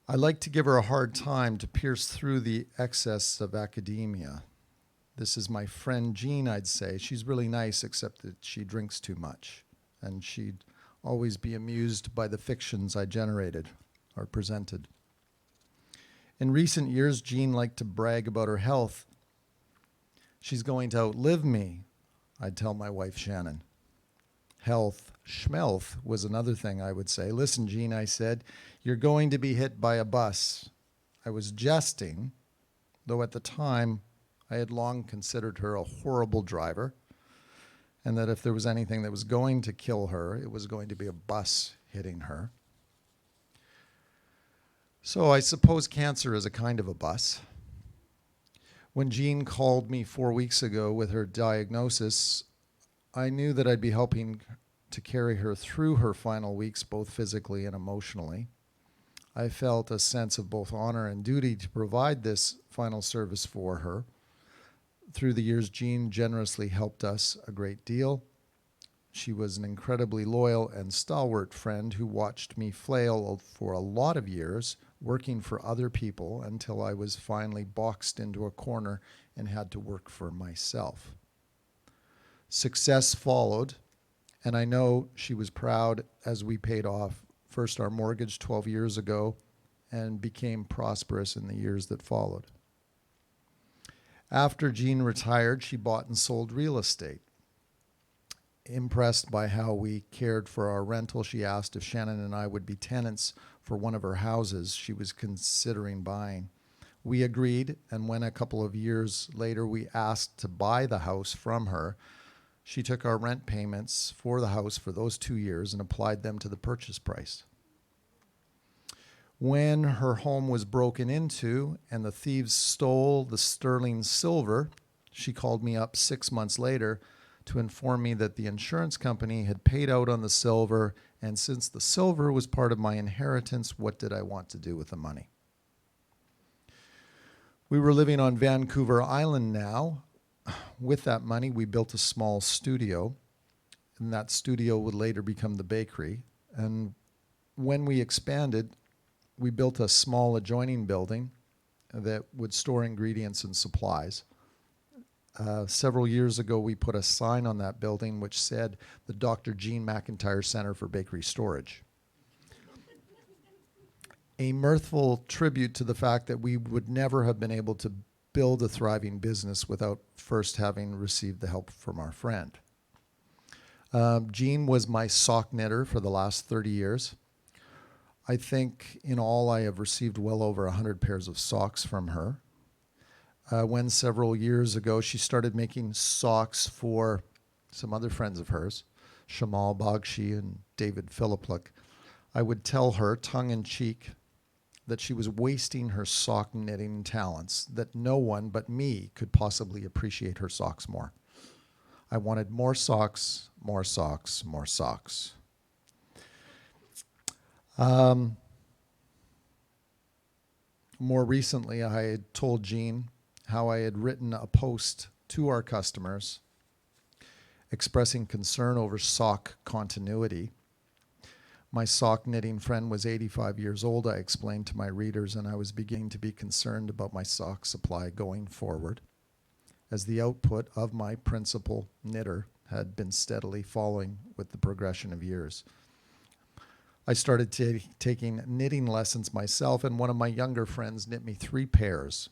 I like to give her a hard time to pierce through the excess of academia. This is my friend Jean, I'd say. She's really nice, except that she drinks too much, and she'd always be amused by the fictions I generated or presented. In recent years, Jean liked to brag about her health. "She's going to outlive me," I'd tell my wife Shannon. Health, schmelth was another thing I would say. "Listen, Jean," I said, "you're going to be hit by a bus." I was jesting, though at the time I had long considered her a horrible driver, and that if there was anything that was going to kill her, it was going to be a bus hitting her. So I suppose cancer is a kind of a bus. When Jean called me 4 weeks ago with her diagnosis, I knew that I'd be helping to carry her through her final weeks, both physically and emotionally. I felt a sense of both honor and duty to provide this final service for her. Through the years, Jean generously helped us a great deal. She was an incredibly loyal and stalwart friend who watched me flail for a lot of years, working for other people until I was finally boxed into a corner and had to work for myself. Success followed, and I know she was proud as we paid off first our mortgage 12 years ago and became prosperous in the years that followed. After Jean retired, she bought and sold real estate. Impressed by how we cared for our rental, she asked if Shannon and I would be tenants for one of her houses she was considering buying. We agreed, and when a couple of years later we asked to buy the house from her, she took our rent payments for the house for those 2 years and applied them to the purchase price. When her home was broken into and the thieves stole the sterling silver, she called me up 6 months later to inform me that the insurance company had paid out on the silver, and since the silver was part of my inheritance, what did I want to do with the money? We were living on Vancouver Island now. With that money, we built a small studio, and that studio would later become the bakery. And when we expanded, we built a small adjoining building that would store ingredients and supplies. Several years ago, we put a sign on that building which said the Dr. Jean McIntyre Center for Bakery Storage. A mirthful tribute to the fact that we would never have been able to build a thriving business without first having received the help from our friend. Jean was my sock knitter for the last 30 years. I think in all I have received well over 100 pairs of socks from her. When several years ago she started making socks for some other friends of hers, Shamal Bagshi and David Philipplik, I would tell her, tongue-in-cheek, that she was wasting her sock knitting talents, that no one but me could possibly appreciate her socks more. I wanted more socks, more socks, more socks. More recently, I had told Jean how I had written a post to our customers expressing concern over sock continuity. My sock knitting friend was 85 years old, I explained to my readers, and I was beginning to be concerned about my sock supply going forward, as the output of my principal knitter had been steadily falling with the progression of years. I started taking knitting lessons myself, and one of my younger friends knit me 3 pairs.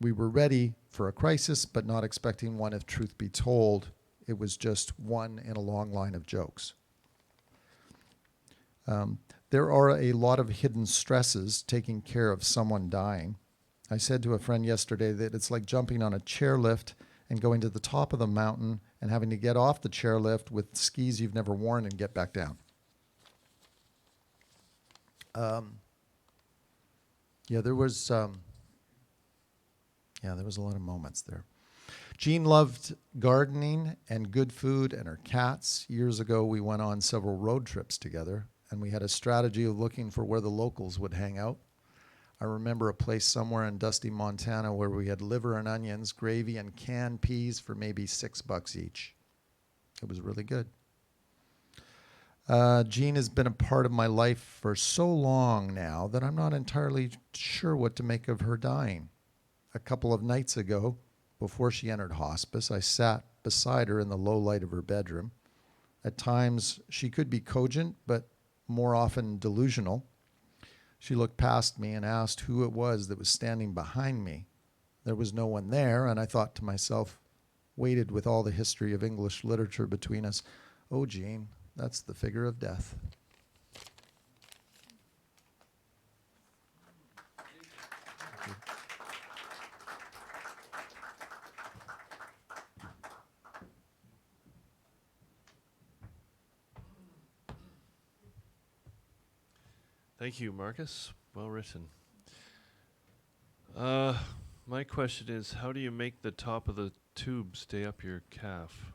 We were ready for a crisis, but not expecting one. If truth be told, it was just one in a long line of jokes. There are a lot of hidden stresses taking care of someone dying. I said to a friend yesterday that it's like jumping on a chairlift and going to the top of the mountain and having to get off the chairlift with skis you've never worn and get back down. There was a lot of moments there. Jean loved gardening and good food and her cats. Years ago, we went on several road trips together, and we had a strategy of looking for where the locals would hang out. I remember a place somewhere in dusty Montana where we had liver and onions, gravy, and canned peas for maybe $6 each. It was really good. Jean has been a part of my life for so long now that I'm not entirely sure what to make of her dying. A couple of nights ago, before she entered hospice, I sat beside her in the low light of her bedroom. At times, she could be cogent, but more often delusional. She looked past me and asked who it was that was standing behind me. There was no one there, and I thought to myself, weighted with all the history of English literature between us, oh, Jean, that's the figure of death. Thank you, Marcus. Well written. My question is, how do you make the top of the tube stay up your calf?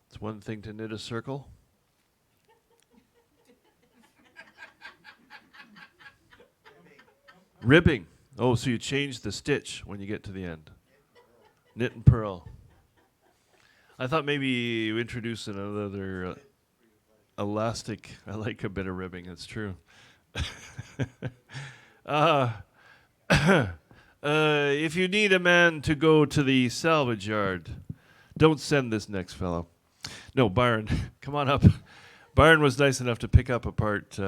It's one thing to knit a circle. Ribbing. Oh, so you change the stitch when you get to the end. Knit and purl. I thought maybe you introduce another elastic. I like a bit of ribbing. That's true. If you need a man to go to the salvage yard, don't send this next fellow. No, Byron, come on up. Byron was nice enough to pick up a part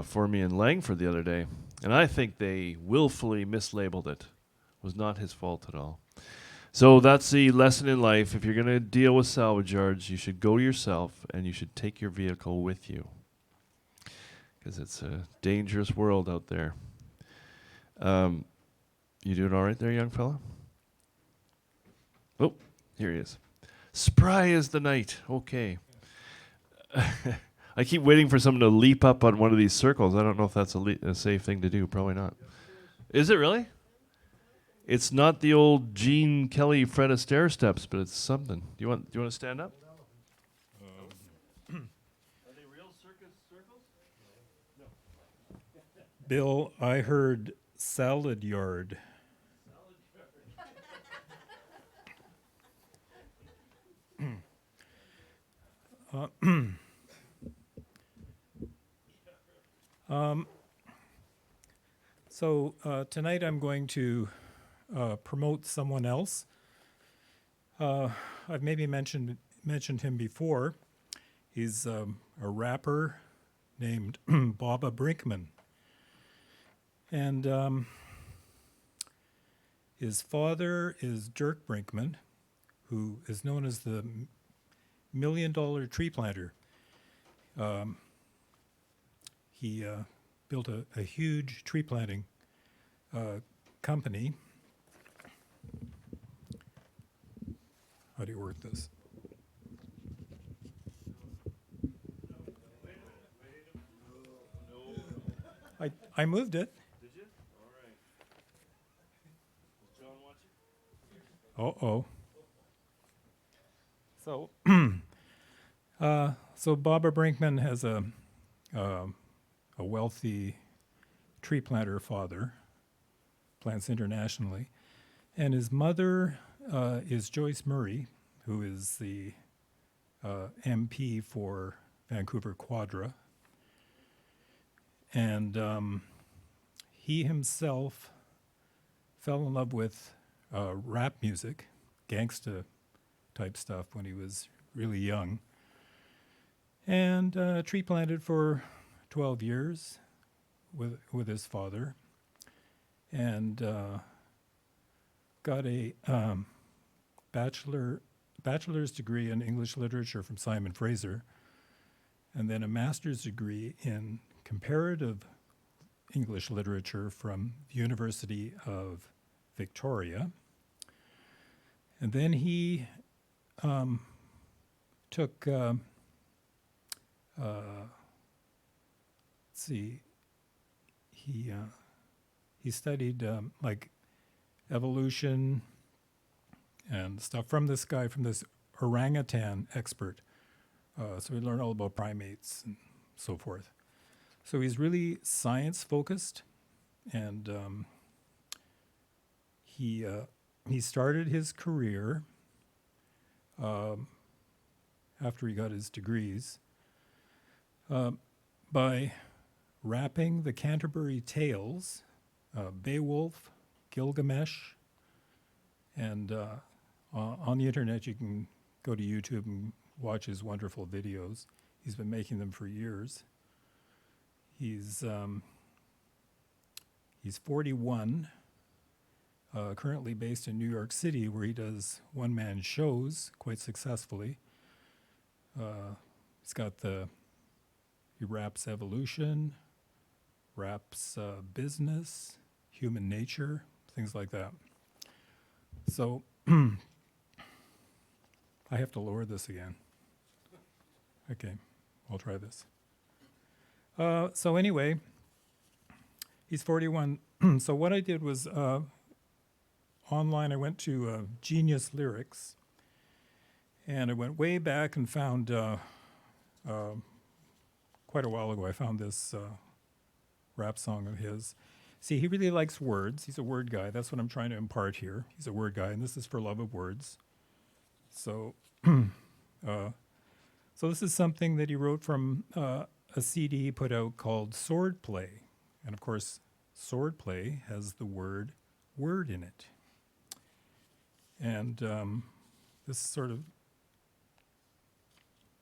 for me in Langford the other day, and I think they willfully mislabeled it. It was not his fault at all. So that's the lesson in life. If you're going to deal with salvage yards, you should go yourself, and you should take your vehicle with you, because it's a dangerous world out there. You doing all right there, young fella? Oh, here he is. Spry as the night. Okay. I keep waiting for someone to leap up on one of these circles. I don't know if that's a safe thing to do. Probably not. Is it really? It's not the old Gene Kelly Fred Astaire steps, but it's something. Do you want to stand up? Are they real circus circles? No. Bill, I heard salad yard. So tonight I'm going to promote someone else. I've maybe mentioned him before. He's a rapper named Baba Brinkman. And his father is Dirk Brinkman, who is known as the $1 Million Tree Planter. He built a huge tree planting company. How do you work this? I moved it. Did you? All right. Was John watching? So Baba Brinkman has a wealthy tree planter father, plants internationally, and his mother is Joyce Murray, who is the MP for Vancouver Quadra, and he himself fell in love with rap music, gangsta type stuff when he was really young, and tree planted for 12 years with his father, and got a bachelor's degree in English literature from Simon Fraser, and then a master's degree in comparative English literature from the University of Victoria. And then he took, let's see, he studied like evolution and stuff from this orangutan expert. So we learned all about primates and so forth. So he's really science focused, and he started his career after he got his degrees by rapping the Canterbury Tales, Beowulf, Gilgamesh, and on the internet you can go to YouTube and watch his wonderful videos. He's been making them for years. He's 41, currently based in New York City, where he does one-man shows quite successfully. He raps evolution, raps business, human nature, things like that. So I have to lower this again. Okay, I'll try this. So anyway, he's 41 So what I did was online, I went to Genius Lyrics, and I went way back and found, quite a while ago, I found this rap song of his. See, he really likes words. He's a word guy. That's what I'm trying to impart here. He's a word guy, and this is for love of words. So, so this is something that he wrote from a CD he put out called Swordplay. And of course, swordplay has the word word in it. And this sort of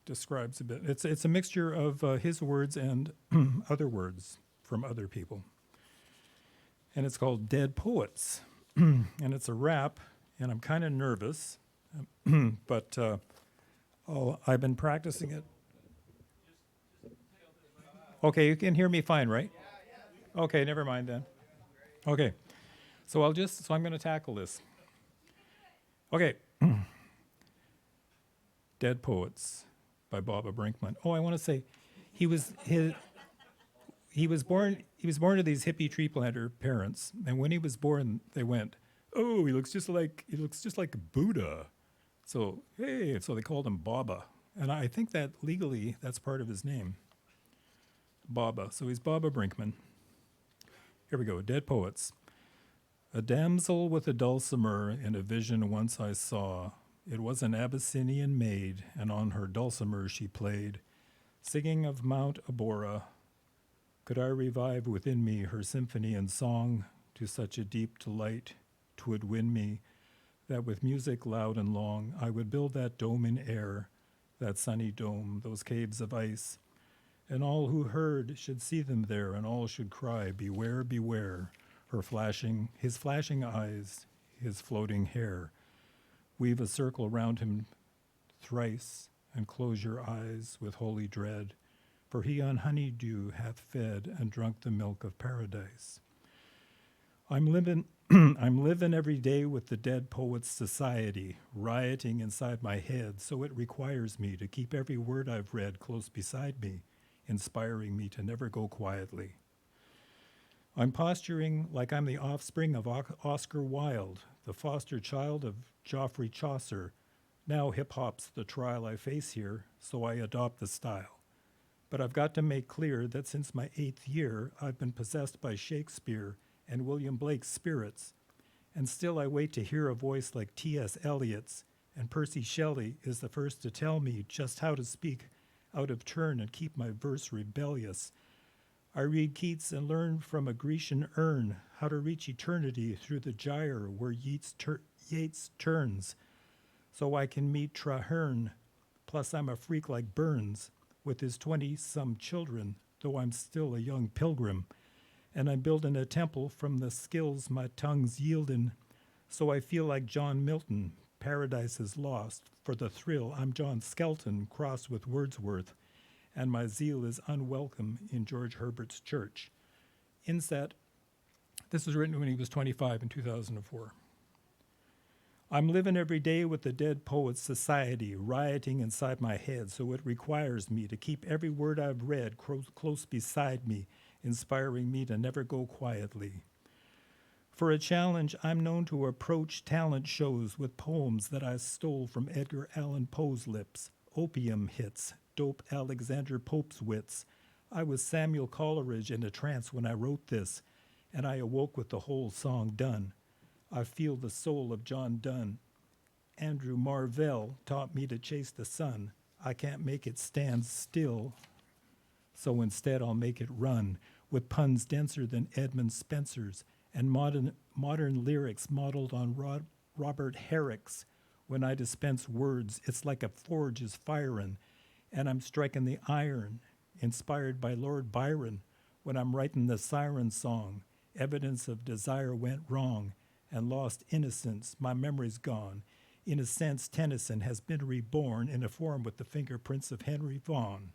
describes a bit. It's a mixture of his words and other words from other people. And it's called Dead Poets. And it's a rap, and I'm kind of nervous, but I've been practicing it. Okay, you can hear me fine, right? Okay, never mind then. Okay, so I'm going to tackle this. Okay. Dead Poets by Baba Brinkman. Oh, I want to say, he was born to these hippie tree planter parents, and when he was born, they went, "Oh, he looks just like Buddha." So hey, so they called him Baba, and I think that legally that's part of his name, Baba. So he's Baba Brinkman. Here we go. Dead Poets. A damsel with a dulcimer in a vision once I saw. It was an Abyssinian maid, and on her dulcimer she played, singing of Mount Abora. Could I revive within me her symphony and song to such a deep delight, 'twould win me, that with music loud and long I would build that dome in air, that sunny dome, those caves of ice, and all who heard should see them there, and all should cry, beware, beware, his flashing eyes, his floating hair. Weave a circle round him thrice, and close your eyes with holy dread, for he on honeydew hath fed and drunk the milk of paradise. I'm living every day with the Dead Poets Society, rioting inside my head, so it requires me to keep every word I've read close beside me, inspiring me to never go quietly. I'm posturing like I'm the offspring of Oscar Wilde, the foster child of Geoffrey Chaucer. Now hip-hop's the trial I face here, so I adopt the style. But I've got to make clear that since my 8th year, I've been possessed by Shakespeare and William Blake's spirits, and still I wait to hear a voice like T.S. Eliot's, and Percy Shelley is the first to tell me just how to speak out of turn and keep my verse rebellious. I read Keats and learn from a Grecian urn how to reach eternity through the gyre where Yeats turns, so I can meet Traherne. Plus I'm a freak like Burns with his 20-some children, though I'm still a young pilgrim, and I'm building a temple from the skills my tongue's yielding, so I feel like John Milton, Paradise is Lost. For the thrill, I'm John Skelton crossed with Wordsworth, and my zeal is unwelcome in George Herbert's church. Inset, this was written when he was 25 in 2004. I'm living every day with the Dead Poets Society, rioting inside my head, so it requires me to keep every word I've read close beside me, inspiring me to never go quietly. For a challenge, I'm known to approach talent shows with poems that I stole from Edgar Allan Poe's lips, opium hits, dope Alexander Pope's wits. I was Samuel Coleridge in a trance when I wrote this, and I awoke with the whole song done. I feel the soul of John Donne. Andrew Marvell taught me to chase the sun. I can't make it stand still, so instead I'll make it run, with puns denser than Edmund Spencer's, and modern lyrics modeled on Robert Herrick's. When I dispense words, it's like a forge is firing, and I'm striking the iron, inspired by Lord Byron. When I'm writing the siren song, evidence of desire went wrong, and lost innocence, my memory's gone. In a sense, Tennyson has been reborn in a form with the fingerprints of Henry Vaughan.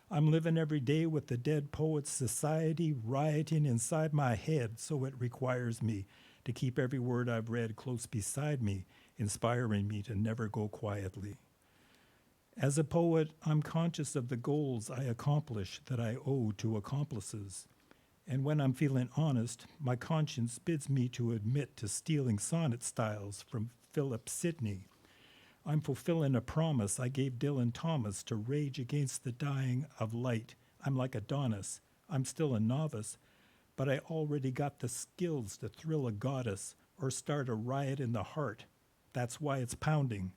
I'm living every day with the Dead Poets Society, rioting inside my head, so it requires me to keep every word I've read close beside me, inspiring me to never go quietly. As a poet, I'm conscious of the goals I accomplish that I owe to accomplices. And when I'm feeling honest, my conscience bids me to admit to stealing sonnet styles from Philip Sidney. I'm fulfilling a promise I gave Dylan Thomas to rage against the dying of light. I'm like Adonis. I'm still a novice, but I already got the skills to thrill a goddess or start a riot in the heart. That's why it's pounding.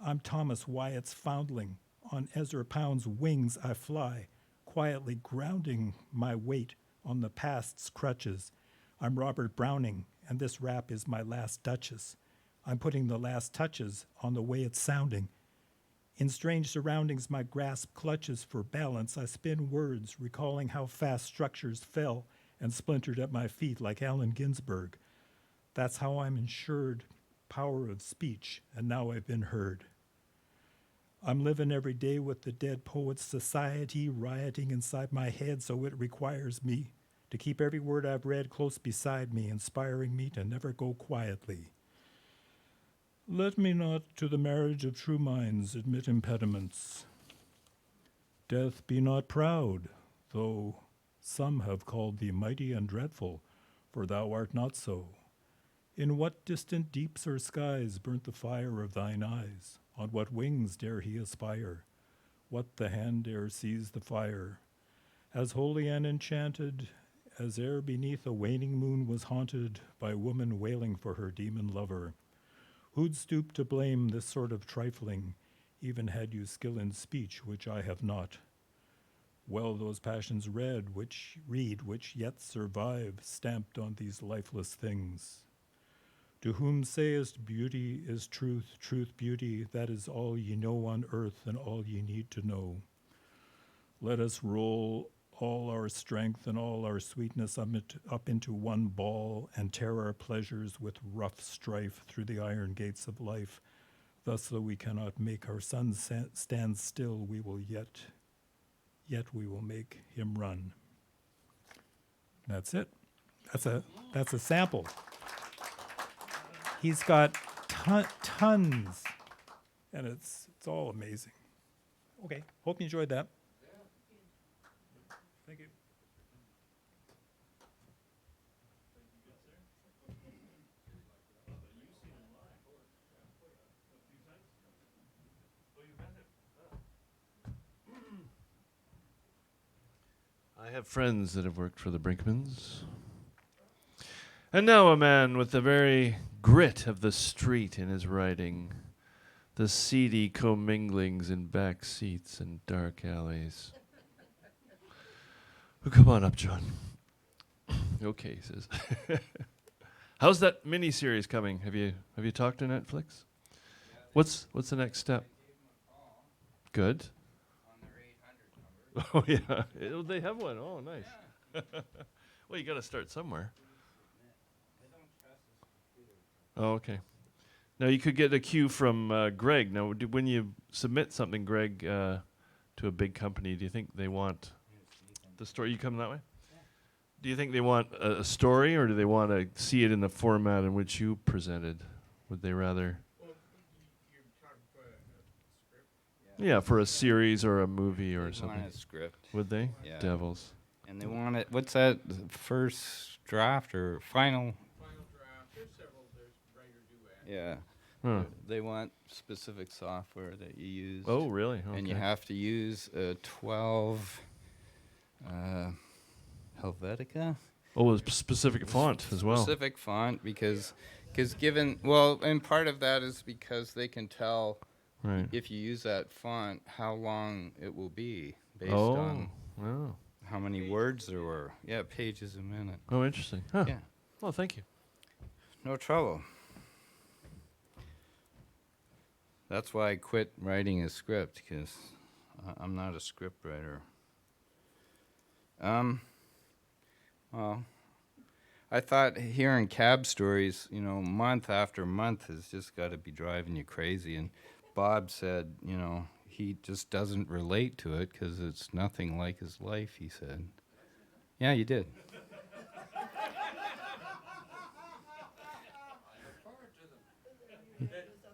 I'm Thomas Wyatt's foundling. On Ezra Pound's wings I fly, quietly grounding my weight on the past's crutches. I'm Robert Browning, and this rap is my last Duchess. I'm putting the last touches on the way it's sounding. In strange surroundings, my grasp clutches for balance. I spin words, recalling how fast structures fell and splintered at my feet like Allen Ginsberg. That's how I'm ensured power of speech, and now I've been heard. I'm living every day with the Dead Poets Society rioting inside my head, so it requires me to keep every word I've read close beside me, inspiring me to never go quietly. Let me not to the marriage of true minds admit impediments. Death be not proud, though some have called thee mighty and dreadful, for thou art not so. In what distant deeps or skies burnt the fire of thine eyes? On what wings dare he aspire? What the hand dare seize the fire? As holy and enchanted as ere beneath a waning moon was haunted by woman wailing for her demon lover. Who'd stoop to blame this sort of trifling, even had you skill in speech, which I have not? Well, those passions read, which yet survive, stamped on these lifeless things. To whom sayest beauty is truth, truth beauty, that is all ye know on earth and all ye need to know. Let us roll all our strength and all our sweetness up into one ball and tear our pleasures with rough strife through the iron gates of life. Thus, though we cannot make our son stand still, we will yet we will make him run. That's it. That's a sample. He's got tons, and it's all amazing. Okay, hope you enjoyed that. Thank you. I have friends that have worked for the Brinkmans. And now a man with the very grit of the street in his writing, the seedy comminglings in back seats and dark alleys. Oh, come on up, John. Okay, he says. How's that mini-series coming? Have you talked to Netflix? What's the next step? Good. Oh yeah, they have one. Oh, nice. Well, you got to start somewhere. Oh, okay. Now you could get a cue from Greg. Now, when you submit something, Greg, to a big company, do you think they want the story? You come that way? Do you think they want a story, or do they want to see it in the format in which you presented? Would they rather? Yeah, for a series or a movie or something. They want a script. Would they? Yeah. Devils. And they want it, what's that, first draft or final? Final draft. There's several. There's writer duet. Yeah. Huh. They want specific software that you use. Oh, really? Okay. And you have to use a 12 Helvetica. Oh, a specific font as well. Specific font because given, well, and part of that is because they can tell Right. if you use that font how long it will be based on how many words there were. Yeah, pages a minute. Oh, interesting. Huh. Yeah. Well, thank you. No trouble. That's why I quit writing a script, because I'm not a script writer. Well, I thought hearing cab stories, month after month has just got to be driving you crazy. And Bob said, he just doesn't relate to it because it's nothing like his life, he said. Yeah, you did.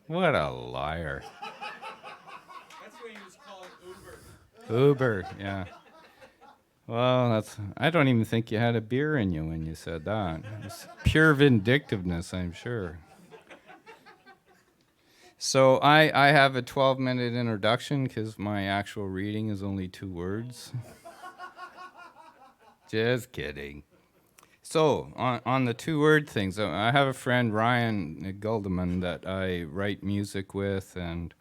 What a liar. That's when he was called Uber. Uber, yeah. Well, I don't even think you had a beer in you when you said that. It's pure vindictiveness, I'm sure. So I have a 12-minute introduction because my actual reading is only 2 words. Just kidding. So on the 2-word things, I have a friend, Ryan Guldeman, that I write music with, and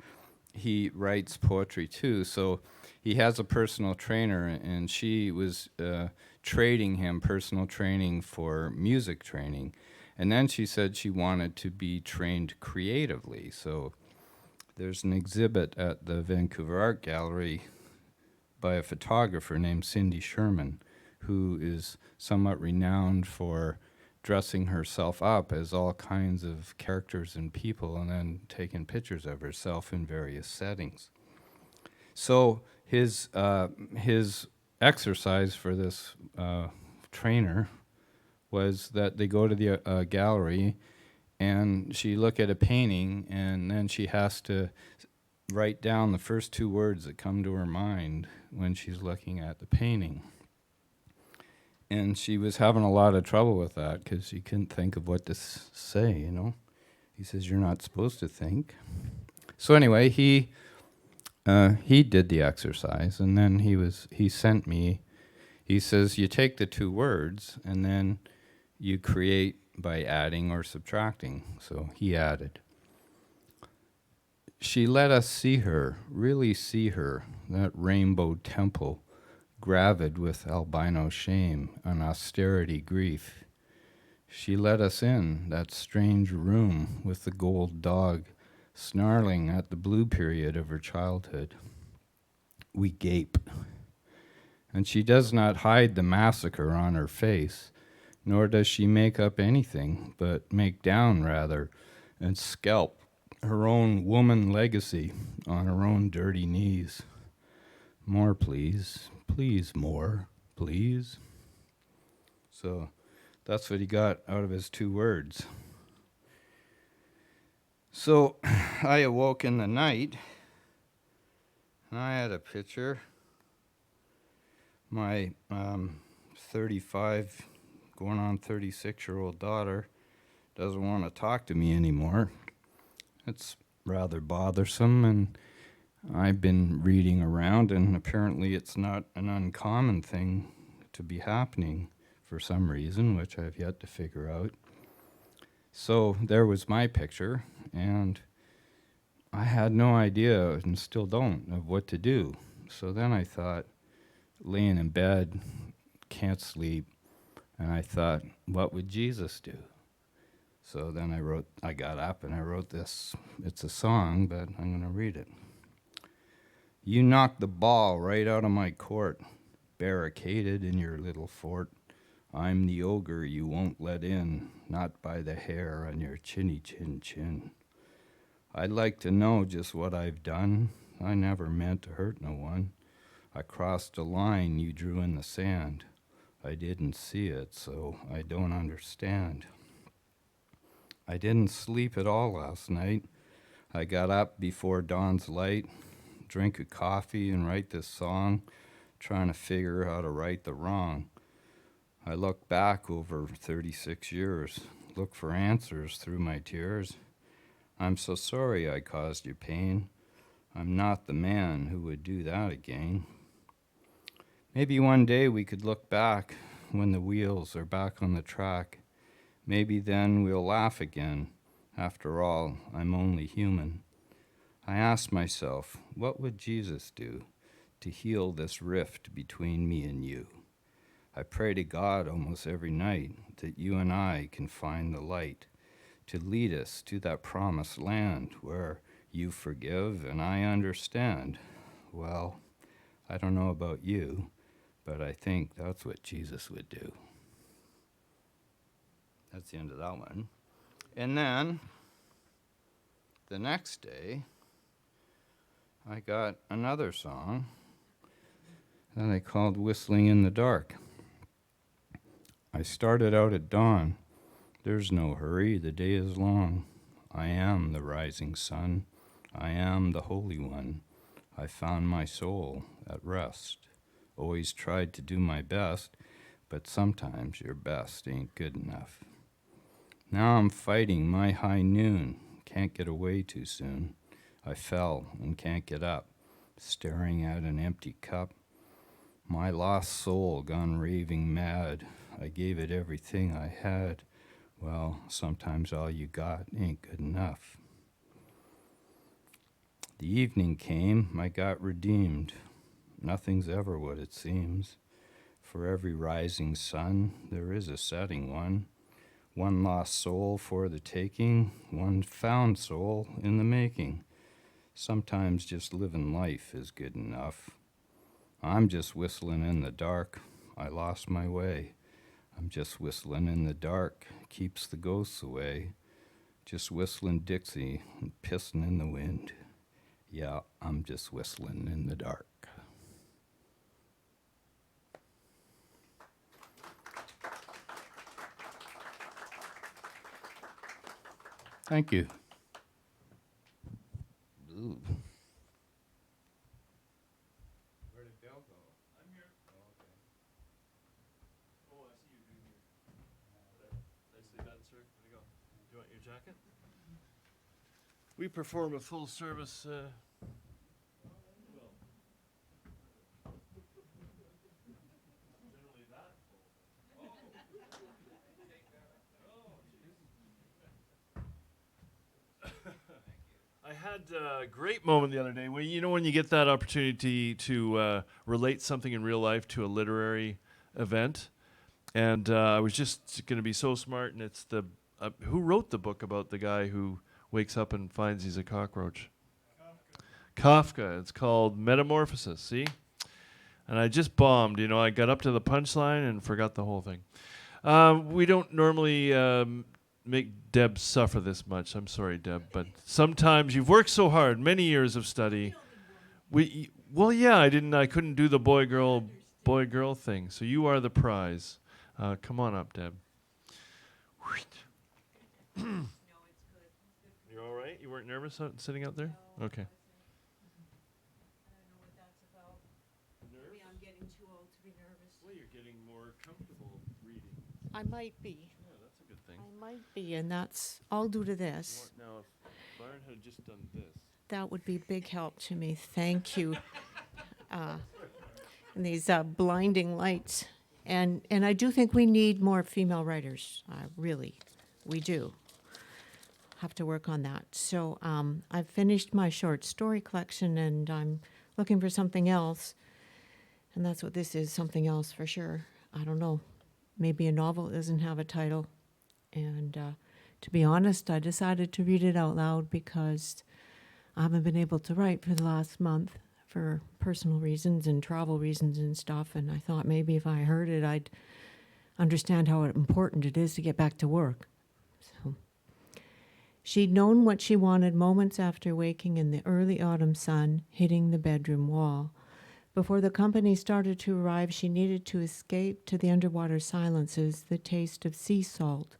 he writes poetry too. So he has a personal trainer, and she was trading him personal training for music training. And then she said she wanted to be trained creatively. So there's an exhibit at the Vancouver Art Gallery by a photographer named Cindy Sherman, who is somewhat renowned for dressing herself up as all kinds of characters and people and then taking pictures of herself in various settings. So his exercise for this trainer was that they go to the gallery and she look at a painting and then she has to write down the first 2 words that come to her mind when she's looking at the painting. And she was having a lot of trouble with that because she couldn't think of what to say, you know. He says, you're not supposed to think. So anyway, he did the exercise, and then he sent me, he says, you take the 2 words, and then you create by adding or subtracting. So he added. She let us see her, really see her, that rainbow temple, gravid with albino shame and austerity grief. She let us in, that strange room with the gold dog, snarling at the blue period of her childhood. We gape. And she does not hide the massacre on her face, nor does she make up anything, but make down, rather, and scalp her own woman legacy on her own dirty knees. More, please. Please, more, please. So that's what he got out of his 2 words. So I awoke in the night, and I had a picture. My 35, going on 36-year-old daughter doesn't want to talk to me anymore. It's rather bothersome, and I've been reading around, and apparently it's not an uncommon thing to be happening for some reason, which I've yet to figure out. So there was my picture, and I had no idea, and still don't, of what to do. So then I thought, laying in bed, can't sleep, and I thought, what would Jesus do? So then I got up and I wrote this. It's a song, but I'm going to read it. You knocked the ball right out of my court, barricaded in your little fort. I'm the ogre you won't let in, not by the hair on your chinny chin chin. I'd like to know just what I've done. I never meant to hurt no one. I crossed a line you drew in the sand. I didn't see it, so I don't understand. I didn't sleep at all last night. I got up before dawn's light, drink a coffee and write this song, trying to figure how to right the wrong. I look back over 36 years, look for answers through my tears. I'm so sorry I caused you pain. I'm not the man who would do that again. Maybe one day we could look back when the wheels are back on the track. Maybe then we'll laugh again. After all, I'm only human. I ask myself, what would Jesus do to heal this rift between me and you? I pray to God almost every night that you and I can find the light to lead us to that promised land where you forgive and I understand. Well, I don't know about you, but I think that's what Jesus would do. That's the end of that one. And then the next day, I got another song that I called Whistling in the Dark. I started out at dawn. There's no hurry, the day is long. I am the rising sun. I am the Holy One. I found my soul at rest. Always tried to do my best, but sometimes your best ain't good enough. Now I'm fighting my high noon, can't get away too soon. I fell and can't get up, staring at an empty cup. My lost soul gone raving mad. I gave it everything I had. Well, sometimes all you got ain't good enough. The evening came, I got redeemed. Nothing's ever what it seems. For every rising sun, there is a setting one. One lost soul for the taking, one found soul in the making. Sometimes just living life is good enough. I'm just whistling in the dark. I lost my way. I'm just whistling in the dark. Keeps the ghosts away. Just whistling Dixie and pissing in the wind. Yeah, I'm just whistling in the dark. Thank you. Ooh. Where did Bill go? I'm here. Oh, okay. Oh, I see you doing here. Nicely done, sir. There you go. Do you want your jacket? We perform a full service. Generally that full. I had a great moment the other day. When when you get that opportunity to relate something in real life to a literary event, and I was just going to be so smart, and it's the who wrote the book about the guy who wakes up and finds he's a cockroach? Kafka. It's called Metamorphosis. See, and I just bombed. I got up to the punchline and forgot the whole thing. We don't normally make Deb suffer this much. I'm sorry, Deb, but sometimes you've worked so hard, many years of study. I couldn't do the boy girl thing. So you are the prize. Come on up, Deb. You're all right? You weren't nervous sitting out there? No. Okay. I don't know what that's about. Nervous? Maybe I'm getting too old to be nervous. Well, you're getting more comfortable reading. I might be. Yeah, that's a good thing. I might be, and that's all due to this. Now, if Byron had just done this. That would be big help to me. Thank you. And these blinding lights. And I do think we need more female writers. Really, we do. Have to work on that. So I've finished my short story collection, and I'm looking for something else. And that's what this is, something else for sure. I don't know. Maybe a novel doesn't have a title. And to be honest, I decided to read it out loud because I haven't been able to write for the last month for personal reasons and travel reasons and stuff. And I thought maybe if I heard it, I'd understand how important it is to get back to work. So she'd known what she wanted moments after waking in the early autumn sun hitting the bedroom wall. Before the company started to arrive, she needed to escape to the underwater silences, the taste of sea salt,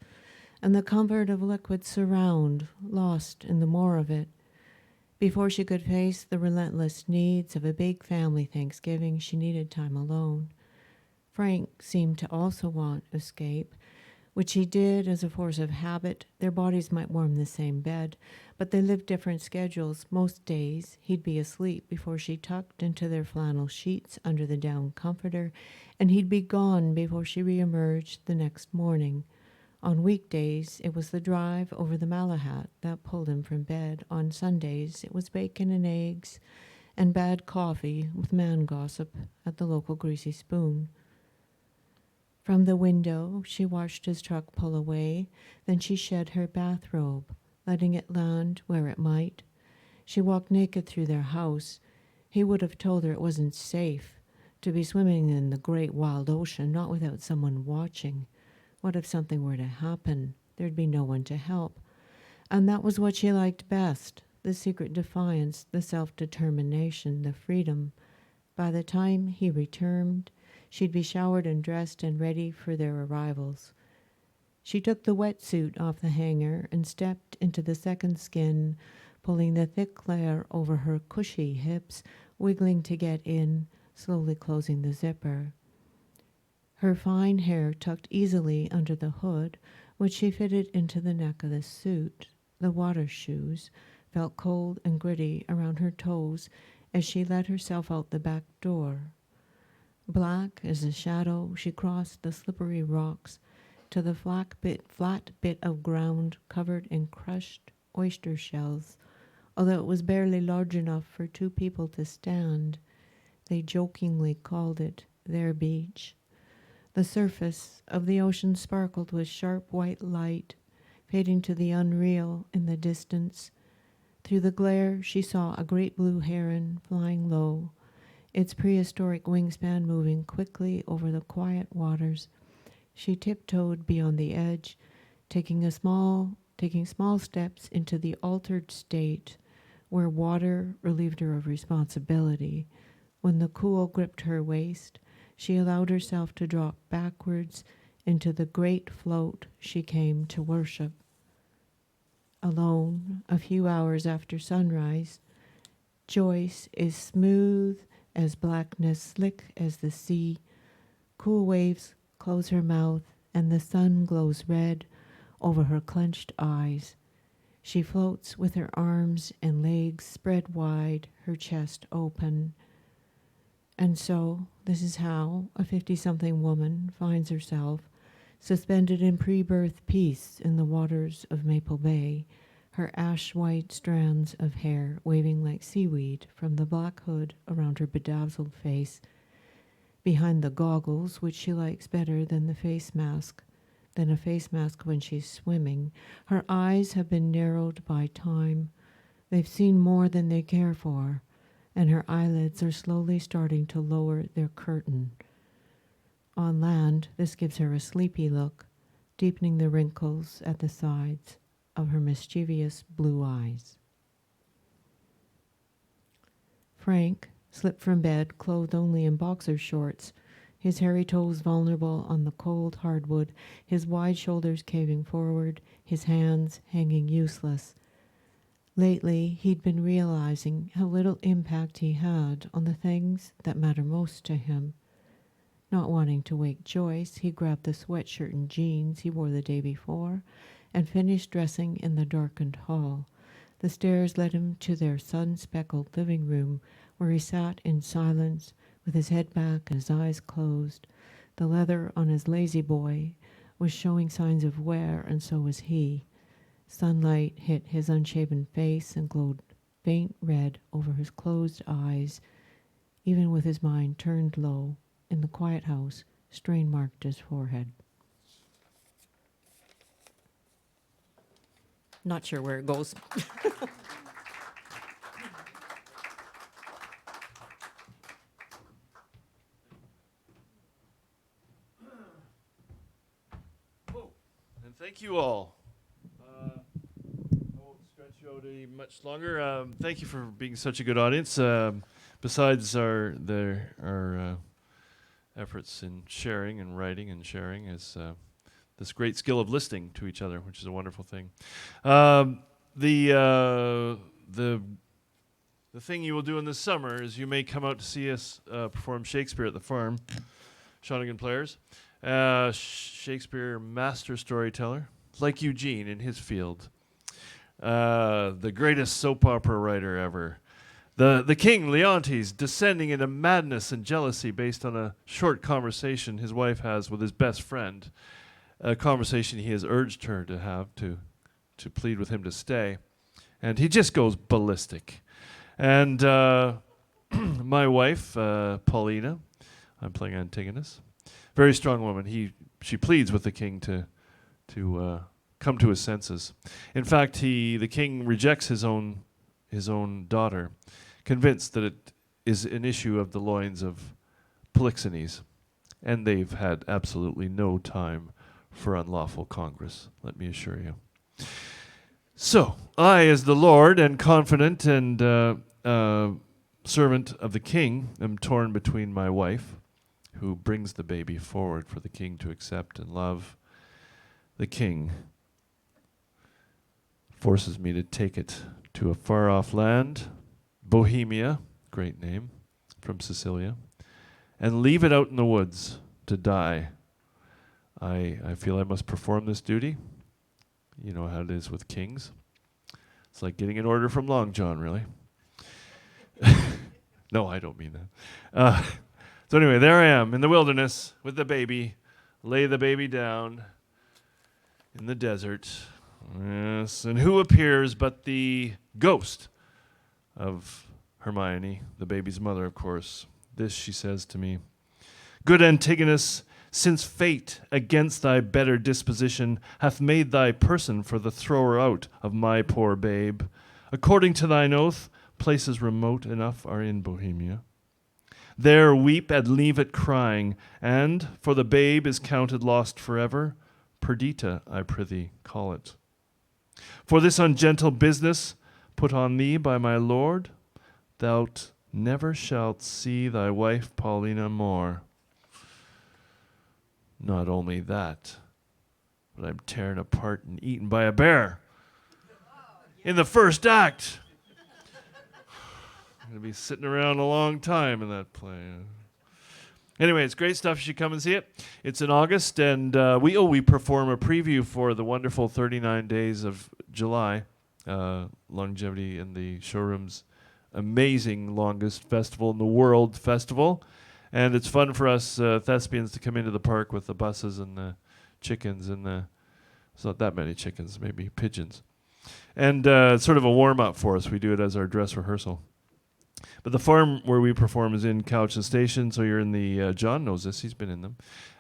and the comfort of liquid surround, lost in the more of it. Before she could face the relentless needs of a big family Thanksgiving, she needed time alone. Frank seemed to also want escape, which he did as a force of habit. Their bodies might warm the same bed, but they lived different schedules. Most days, he'd be asleep before she tucked into their flannel sheets under the down comforter, and he'd be gone before she reemerged the next morning. On weekdays, it was the drive over the Malahat that pulled him from bed. On Sundays, it was bacon and eggs and bad coffee with man gossip at the local Greasy Spoon. From the window, she watched his truck pull away. Then she shed her bathrobe, letting it land where it might. She walked naked through their house. He would have told her it wasn't safe to be swimming in the great wild ocean, not without someone watching. What if something were to happen? There'd be no one to help. And that was what she liked best, the secret defiance, the self-determination, the freedom. By the time he returned, she'd be showered and dressed and ready for their arrivals. She took the wetsuit off the hanger and stepped into the second skin, pulling the thick layer over her cushy hips, wiggling to get in, slowly closing the zipper. Her fine hair tucked easily under the hood, which she fitted into the neck of the suit. The water shoes felt cold and gritty around her toes as she let herself out the back door. Black as a shadow, she crossed the slippery rocks to the flat bit of ground covered in crushed oyster shells. Although it was barely large enough for two people to stand, they jokingly called it their beach. The surface of the ocean sparkled with sharp white light, fading to the unreal in the distance. Through the glare, she saw a great blue heron flying low, its prehistoric wingspan moving quickly over the quiet waters. She tiptoed beyond the edge, taking small steps into the altered state where water relieved her of responsibility. When the cool gripped her waist, she allowed herself to drop backwards into the great float she came to worship. Alone, a few hours after sunrise, Joyce is smooth as blackness, slick as the sea. Cool waves close her mouth, and the sun glows red over her clenched eyes. She floats with her arms and legs spread wide, her chest open. And so, this is how a 50-something woman finds herself suspended in pre-birth peace in the waters of Maple Bay, her ash-white strands of hair waving like seaweed from the black hood around her bedazzled face, behind the goggles, which she likes better than a face mask when she's swimming. Her eyes have been narrowed by time. They've seen more than they care for, and her eyelids are slowly starting to lower their curtain. On land, this gives her a sleepy look, deepening the wrinkles at the sides of her mischievous blue eyes. Frank slipped from bed, clothed only in boxer shorts, his hairy toes vulnerable on the cold hardwood, his wide shoulders caving forward, his hands hanging useless. Lately, he'd been realizing how little impact he had on the things that matter most to him. Not wanting to wake Joyce, he grabbed the sweatshirt and jeans he wore the day before and finished dressing in the darkened hall. The stairs led him to their sun-speckled living room, where he sat in silence with his head back and his eyes closed. The leather on his lazy boy was showing signs of wear, and so was he. Sunlight hit his unshaven face and glowed faint red over his closed eyes. Even with his mind turned low in the quiet house, strain marked his forehead. Not sure where it goes. And thank you all. I won't stretch you out any much longer. Thank you for being such a good audience. Besides our efforts in sharing and writing and sharing is this great skill of listening to each other, which is a wonderful thing. The thing you will do in the summer is you may come out to see us perform Shakespeare at the farm, Shawnigan Players. Shakespeare master storyteller, like Eugene in his field. The greatest soap opera writer ever. The king, Leontes, descending into madness and jealousy based on a short conversation his wife has with his best friend, a conversation he has urged her to have to plead with him to stay. And he just goes ballistic. And my wife, Paulina, I'm playing Antigonus, very strong woman. She pleads with the king to come to his senses. In fact, the king rejects his own daughter, convinced that it is an issue of the loins of Polixenes, and they've had absolutely no time for unlawful congress, let me assure you. So, I, as the lord and confident and servant of the king, am torn between my wife, who brings the baby forward for the king to accept and love. The king forces me to take it to a far-off land, Bohemia, great name, from Sicilia, and leave it out in the woods to die. I feel I must perform this duty. You know how it is with kings. It's like getting an order from Long John, really. No, I don't mean that. So anyway, there I am in the wilderness with the baby. Lay the baby down in the desert. Yes, and who appears but the ghost of Hermione, the baby's mother, of course. This she says to me: "Good Antigonus, since fate against thy better disposition hath made thy person for the thrower out of my poor babe, according to thine oath, places remote enough are in Bohemia. There weep and leave it crying, and, for the babe is counted lost forever, Perdita, I prithee, call it. For this ungentle business put on thee by my lord, thou never shalt see thy wife Paulina more. Not only that, but I'm tearing apart and eaten by a bear in the first act. I'm going to be sitting around a long time in that play. Anyway, it's great stuff. You should come and see it. It's in August, and we perform a preview for the wonderful 39 Days of July, Longevity in the Showroom's amazing longest festival in the world festival. And it's fun for us thespians to come into the park with the buses and the chickens and it's not that many chickens, maybe pigeons. And it's sort of a warm-up for us. We do it as our dress rehearsal. But the farm where we perform is in Couch and Station, so you're in the, John knows this, he's been in them.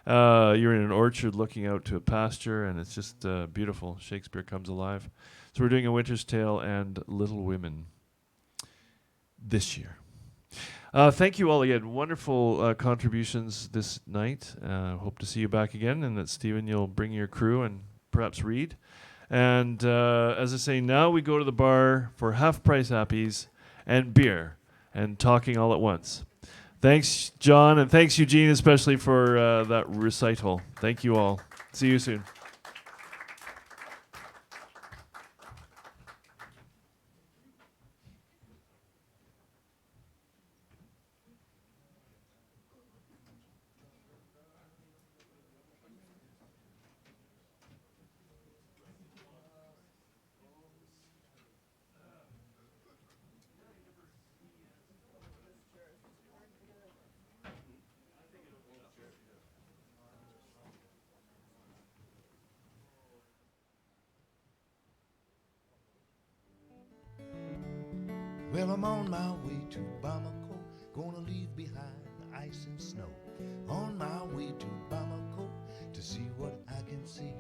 You're in an orchard looking out to a pasture, and it's just beautiful. Shakespeare comes alive. So we're doing A Winter's Tale and Little Women this year. Thank you all again. Wonderful contributions this night. Hope to see you back again, and that, Stephen, you'll bring your crew and perhaps read. And as I say, now we go to the bar for half-price appies and beer and talking all at once. Thanks, John, and thanks, Eugene, especially for that recital. Thank you all. See you soon. Well, I'm on my way to Bamako, gonna leave behind the ice and snow. On my way to Bamako to see what I can see.